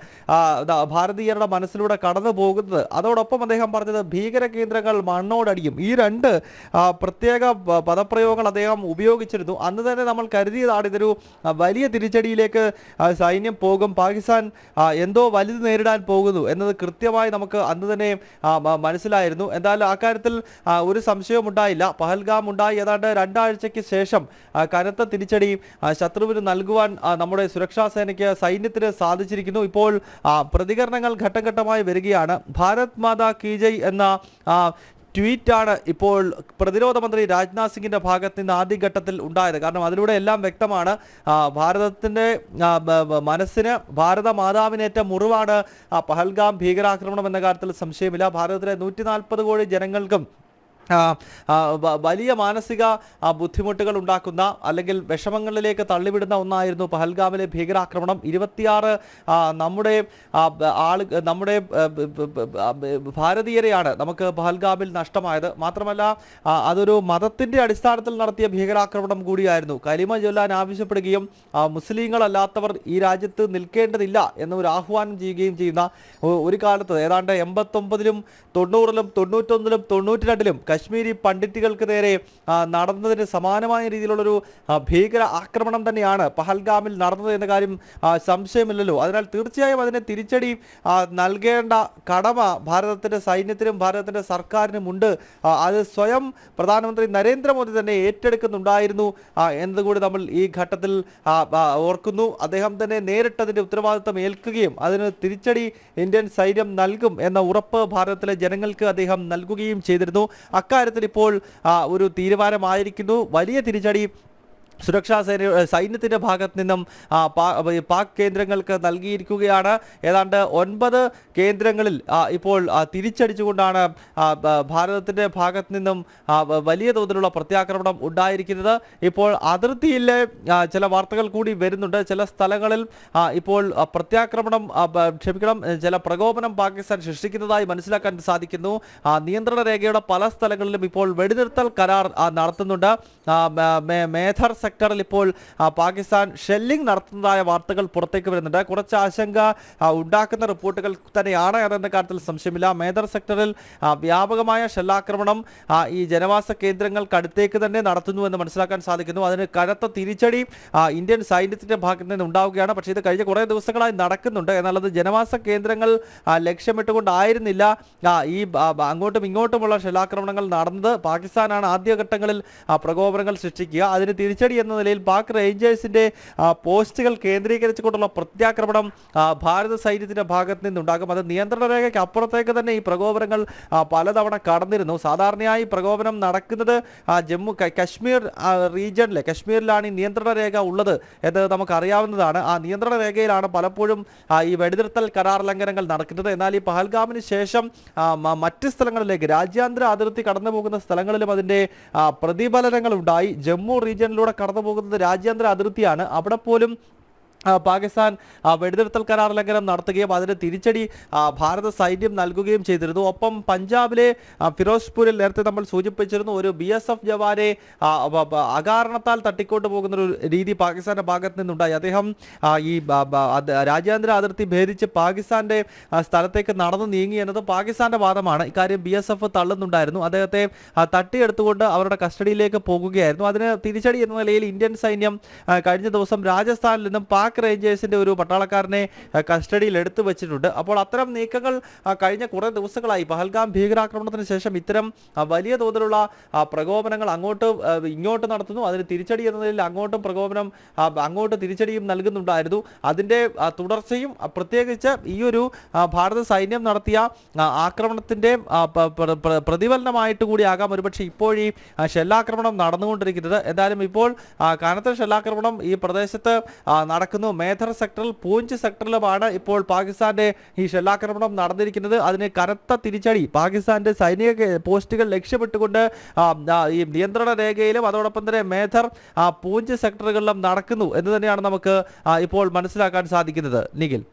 ഭാരതീയരുടെ മനസ്സിലൂടെ കടന്നു പോകുന്നത്. അതോടൊപ്പം അദ്ദേഹം പറഞ്ഞത് ഭീകര കേന്ദ്രങ്ങൾ മണ്ണോടടിയും. ഈ രണ്ട് പ്രത്യേക പദപ്രയോഗങ്ങൾ അദ്ദേഹം ഉപയോഗിച്ചിരുന്നു. അന്ന് തന്നെ നമ്മൾ കരുതിയതാണ് ഇതൊരു വലിയ തിരിച്ചടിയിലേക്ക് സൈന്യം പോകും, പാകിസ്ഥാൻ എന്തോ വലുത് നേരിടാൻ പോകുന്നു എന്നത് കൃത്യമായി നമുക്ക് അന്ന് തന്നെ മനസ്സിലായിരുന്നു. എന്തായാലും ആ കാര്യത്തിൽ ഒരു സംശയവും ഉണ്ടായില്ല. പഹൽഗാം ഉണ്ടായി ഏതാണ്ട് 2 ആഴ്ചയ്ക്ക് ശേഷം കനത്ത തിരിച്ചടി ശത്രുവിന് നൽകുവാൻ നമ്മുടെ സുരക്ഷാ സേനയ്ക്ക്, സൈന്യത്തിന് സാധിച്ചിരിക്കുന്നു. ഇപ്പോൾ പ്രതികരണങ്ങൾ ഘട്ടം ഘട്ടമായി വരികയാണ്. ഭാരത് മാതാ കീ ജയ് എന്ന ട്വീറ്റാണ് ഇപ്പോൾ പ്രതിരോധ മന്ത്രി രാജ്നാഥ് സിംഗിന്റെ ഭാഗത്ത് നിന്ന് ആദ്യഘട്ടത്തിൽ ഉണ്ടായത്. കാരണം അതിലൂടെ എല്ലാം വ്യക്തമാണ്, ഭാരതത്തിന്റെ മനസ്സിന് ഭാരത മാതാവിനേറ്റ മുറിവാണ് പഹൽഗാം ഭീകരാക്രമണം എന്ന കാര്യത്തിൽ സംശയമില്ല. ഭാരതത്തിലെ 140 കോടി ജനങ്ങൾക്കും വലിയ മാനസിക ബുദ്ധിമുട്ടുകൾ ഉണ്ടാക്കുന്ന അല്ലെങ്കിൽ വിഷമങ്ങളിലേക്ക് തള്ളിവിടുന്ന ഒന്നായിരുന്നു പഹൽഗാമിലെ ഭീകരാക്രമണം. 26 നമ്മുടെ ഭാരതീയരെയാണ് നമുക്ക് പഹൽഗാമിൽ നഷ്ടമായത്. മാത്രമല്ല അതൊരു മതത്തിൻ്റെ അടിസ്ഥാനത്തിൽ നടത്തിയ ഭീകരാക്രമണം കൂടിയായിരുന്നു. കലിമ ചൊല്ലാൻ ആവശ്യപ്പെടുകയും മുസ്ലിങ്ങളല്ലാത്തവർ ഈ രാജ്യത്ത് നിൽക്കേണ്ടതില്ല എന്നൊരു ആഹ്വാനം ചെയ്യുകയും ചെയ്യുന്ന ഒരു കാലത്ത് ഏതാണ്ട് 89-ലും 90-ലും 91-ലും 92-ലും കശ്മീരി പണ്ഡിറ്റുകൾക്ക് നേരെ നടന്നതിന് സമാനമായ രീതിയിലുള്ളൊരു ഭീകര ആക്രമണം തന്നെയാണ് പഹൽഗാമിൽ നടന്നത് എന്ന കാര്യം സംശയമില്ലല്ലോ. അതിനാൽ തീർച്ചയായും അതിനെ തിരിച്ചടി നൽകേണ്ട കടമ ഭാരതത്തിൻ്റെ സൈന്യത്തിനും ഭാരതത്തിൻ്റെ സർക്കാരിനുമുണ്ട്. അത് സ്വയം പ്രധാനമന്ത്രി നരേന്ദ്രമോദി തന്നെ ഏറ്റെടുക്കുന്നുണ്ടായിരുന്നു എന്നതുകൂടി നമ്മൾ ഈ ഘട്ടത്തിൽ ഓർക്കുന്നു. അദ്ദേഹം തന്നെ നേരിട്ടതിൻ്റെ ഉത്തരവാദിത്തം ഏൽക്കുകയും അതിന് തിരിച്ചടി ഇന്ത്യൻ സൈന്യം നൽകും എന്ന ഉറപ്പ് ഭാരതത്തിലെ ജനങ്ങൾക്ക് അദ്ദേഹം നൽകുകയും ചെയ്തിരുന്നു. അക്കാര്യത്തിൽ ഇപ്പോൾ ഒരു തീരുമാനമായിരിക്കുന്നു. വലിയ തിരിച്ചടി സുരക്ഷാ സൈന്യത്തിൻ്റെ ഭാഗത്ത് നിന്നും പാക് കേന്ദ്രങ്ങൾക്ക് നൽകിയിരിക്കുകയാണ്. ഏതാണ്ട് 9 കേന്ദ്രങ്ങളിൽ ഇപ്പോൾ തിരിച്ചടിച്ചുകൊണ്ടാണ് ഭാരതത്തിൻ്റെ ഭാഗത്ത് നിന്നും വലിയ തോതിലുള്ള പ്രത്യാക്രമണം ഉണ്ടായിരിക്കുന്നത്. ഇപ്പോൾ അതിർത്തിയിലെ ചില വാർത്തകൾ കൂടി വരുന്നുണ്ട്. ചില സ്ഥലങ്ങളിൽ ഇപ്പോൾ ചില പ്രകോപനം പാകിസ്ഥാൻ സൃഷ്ടിക്കുന്നതായി മനസ്സിലാക്കാൻ സാധിക്കുന്നു. നിയന്ത്രണ രേഖയുടെ പല സ്ഥലങ്ങളിലും ഇപ്പോൾ വെടിനിർത്തൽ കരാർ നടത്തുന്നുണ്ട്. മേധർ സെക്ടറിൽ ഇപ്പോൾ പാകിസ്ഥാൻ ഷെല്ലിംഗ് നടത്തുന്നതായ വാർത്തകൾ പുറത്തേക്ക് വരുന്നുണ്ട്. കുറച്ച് ആശങ്ക ഉണ്ടാക്കുന്ന റിപ്പോർട്ടുകൾ തന്നെയാണ് എന്ന കാര്യത്തിൽ സംശയമില്ല. മേധർ സെക്ടറിൽ വ്യാപകമായ ഷെല്ലാക്രമണം ഈ ജനവാസ കേന്ദ്രങ്ങൾക്കടുത്തേക്ക് തന്നെ നടത്തുന്നു എന്ന് മനസ്സിലാക്കാൻ സാധിക്കുന്നു. അതിന് കനത്ത തിരിച്ചടി ഇന്ത്യൻ സൈന്യത്തിൻ്റെ ഭാഗത്ത് നിന്ന് ഉണ്ടാവുകയാണ്. പക്ഷേ ഇത് കഴിഞ്ഞ കുറേ ദിവസങ്ങളായി നടക്കുന്നുണ്ട്. എന്നാൽ അത് ജനവാസ കേന്ദ്രങ്ങൾ ലക്ഷ്യമിട്ടുകൊണ്ടായിരുന്നില്ല ഈ അങ്ങോട്ടും ഇങ്ങോട്ടുമുള്ള ഷെല്ലാക്രമണങ്ങൾ നടന്നത്. പാകിസ്ഥാനാണ് ആദ്യഘട്ടങ്ങളിൽ പ്രകോപനങ്ങൾ സൃഷ്ടിക്കുക. അതിന് തിരിച്ചടി തിരിച്ചടി എന്ന നിലയിൽ പാക് റേഞ്ചേഴ്സിന്റെ പോസ്റ്റുകൾ കേന്ദ്രീകരിച്ചുകൊണ്ടുള്ള പ്രത്യാക്രമണം ഭാരത സൈന്യത്തിന്റെ ഭാഗത്ത് നിന്നുണ്ടാകും. അത് നിയന്ത്രണ രേഖയ്ക്ക് അപ്പുറത്തേക്ക് തന്നെ ഈ പ്രകോപനങ്ങൾ പലതവണ കടന്നിരുന്നു. സാധാരണയായി പ്രകോപനം നടക്കുന്നത് കശ്മീർ റീജിയണിലെ കശ്മീരിലാണ് ഈ നിയന്ത്രണ രേഖ ഉള്ളത് എന്ന് നമുക്ക് അറിയാവുന്നതാണ്. ആ നിയന്ത്രണ രേഖയിലാണ് പലപ്പോഴും ഈ വെടിനിർത്തൽ കരാർ ലംഘനങ്ങൾ നടക്കുന്നത്. എന്നാൽ ഈ പഹൽഗാമിന് ശേഷം മറ്റ് സ്ഥലങ്ങളിലേക്ക് രാജ്യാന്തര അതിർത്തി കടന്നു പോകുന്ന സ്ഥലങ്ങളിലും അതിൻ്റെ പ്രതിഫലനങ്ങൾ ഉണ്ടായി. ജമ്മു റീജിയനിലൂടെ കടന്നു പോകുന്നത് രാജ്യാന്തര അതിർത്തിയാണ്. അവിടെ പോലും പാകിസ്ഥാൻ വെടിനിർത്തൽ കരാർ ലംഘനം നടത്തുകയും അതിന് തിരിച്ചടി ഭാരത സൈന്യം നൽകുകയും ചെയ്തിരുന്നു. ഒപ്പം പഞ്ചാബിലെ ഫിറോസ്പൂരിൽ നേരത്തെ നമ്മൾ സൂചിപ്പിച്ചിരുന്നു, ഒരു BSF ജവാനെ അകാരണത്താൽ തട്ടിക്കൊണ്ടു പോകുന്നൊരു രീതി പാകിസ്ഥാന്റെ ഭാഗത്ത് നിന്നുണ്ടായി. അദ്ദേഹം ഈ രാജ്യാന്തര അതിർത്തി ഭേദിച്ച് പാകിസ്ഥാന്റെ സ്ഥലത്തേക്ക് നടന്നു നീങ്ങി എന്നത് പാകിസ്ഥാന്റെ വാദമാണ്. ഇക്കാര്യം BSF തള്ളുന്നുണ്ടായിരുന്നു. അദ്ദേഹത്തെ തട്ടിയെടുത്തുകൊണ്ട് അവരുടെ കസ്റ്റഡിയിലേക്ക് പോകുകയായിരുന്നു. അതിന് തിരിച്ചടി എന്ന നിലയിൽ ഇന്ത്യൻ സൈന്യം കഴിഞ്ഞ ദിവസം രാജസ്ഥാനിൽ നിന്നും പാക് റേഞ്ചേഴ്സിന്റെ ഒരു പട്ടാളക്കാരനെ കസ്റ്റഡിയിൽ എടുത്തു വെച്ചിട്ടുണ്ട്. അപ്പോൾ അത്തരം നീക്കങ്ങൾ കഴിഞ്ഞ കുറേ ദിവസങ്ങളായി പഹൽഗാം ഭീകരാക്രമണത്തിന് ശേഷം ഇത്തരം വലിയ തോതിലുള്ള പ്രകോപനങ്ങൾ ഇങ്ങോട്ട് നടത്തുന്നു. അതിന് തിരിച്ചടി എന്ന നിലയിൽ അങ്ങോട്ട് തിരിച്ചടിയും നൽകുന്നുണ്ടായിരുന്നു. അതിൻ്റെ തുടർച്ചയും പ്രത്യേകിച്ച് ഈ ഒരു ഭാരത സൈന്യം നടത്തിയ ആക്രമണത്തിൻ്റെ പ്രതിഫലനമായിട്ട് കൂടിയാകാം ഒരുപക്ഷെ ഇപ്പോൾ ഈ ഷെല്ലാക്രമണം നടന്നുകൊണ്ടിരിക്കുന്നത്. എന്തായാലും ഇപ്പോൾ കനത്ത ഷെല്ലാക്രമണം ഈ പ്രദേശത്ത് നടക്കുന്നു. മേധർ സെക്ടറിൽ, പൂഞ്ച് സെക്ടറിലുമാണ് ഇപ്പോൾ പാകിസ്ഥാന്റെ ഈ ഷെല്ലാക്രമണം നടന്നിരിക്കുന്നത്. അതിന് കനത്ത തിരിച്ചടി പാകിസ്ഥാന്റെ സൈനിക പോസ്റ്റുകൾ ലക്ഷ്യമിട്ടുകൊണ്ട് ഈ നിയന്ത്രണ രേഖയിലും അതോടൊപ്പം തന്നെ മേധർ പൂഞ്ച് സെക്ടറുകളിലും നടക്കുന്നു എന്ന് തന്നെയാണ് നമുക്ക് ഇപ്പോൾ മനസ്സിലാക്കാൻ സാധിക്കുന്നത്. നിഖിൽ.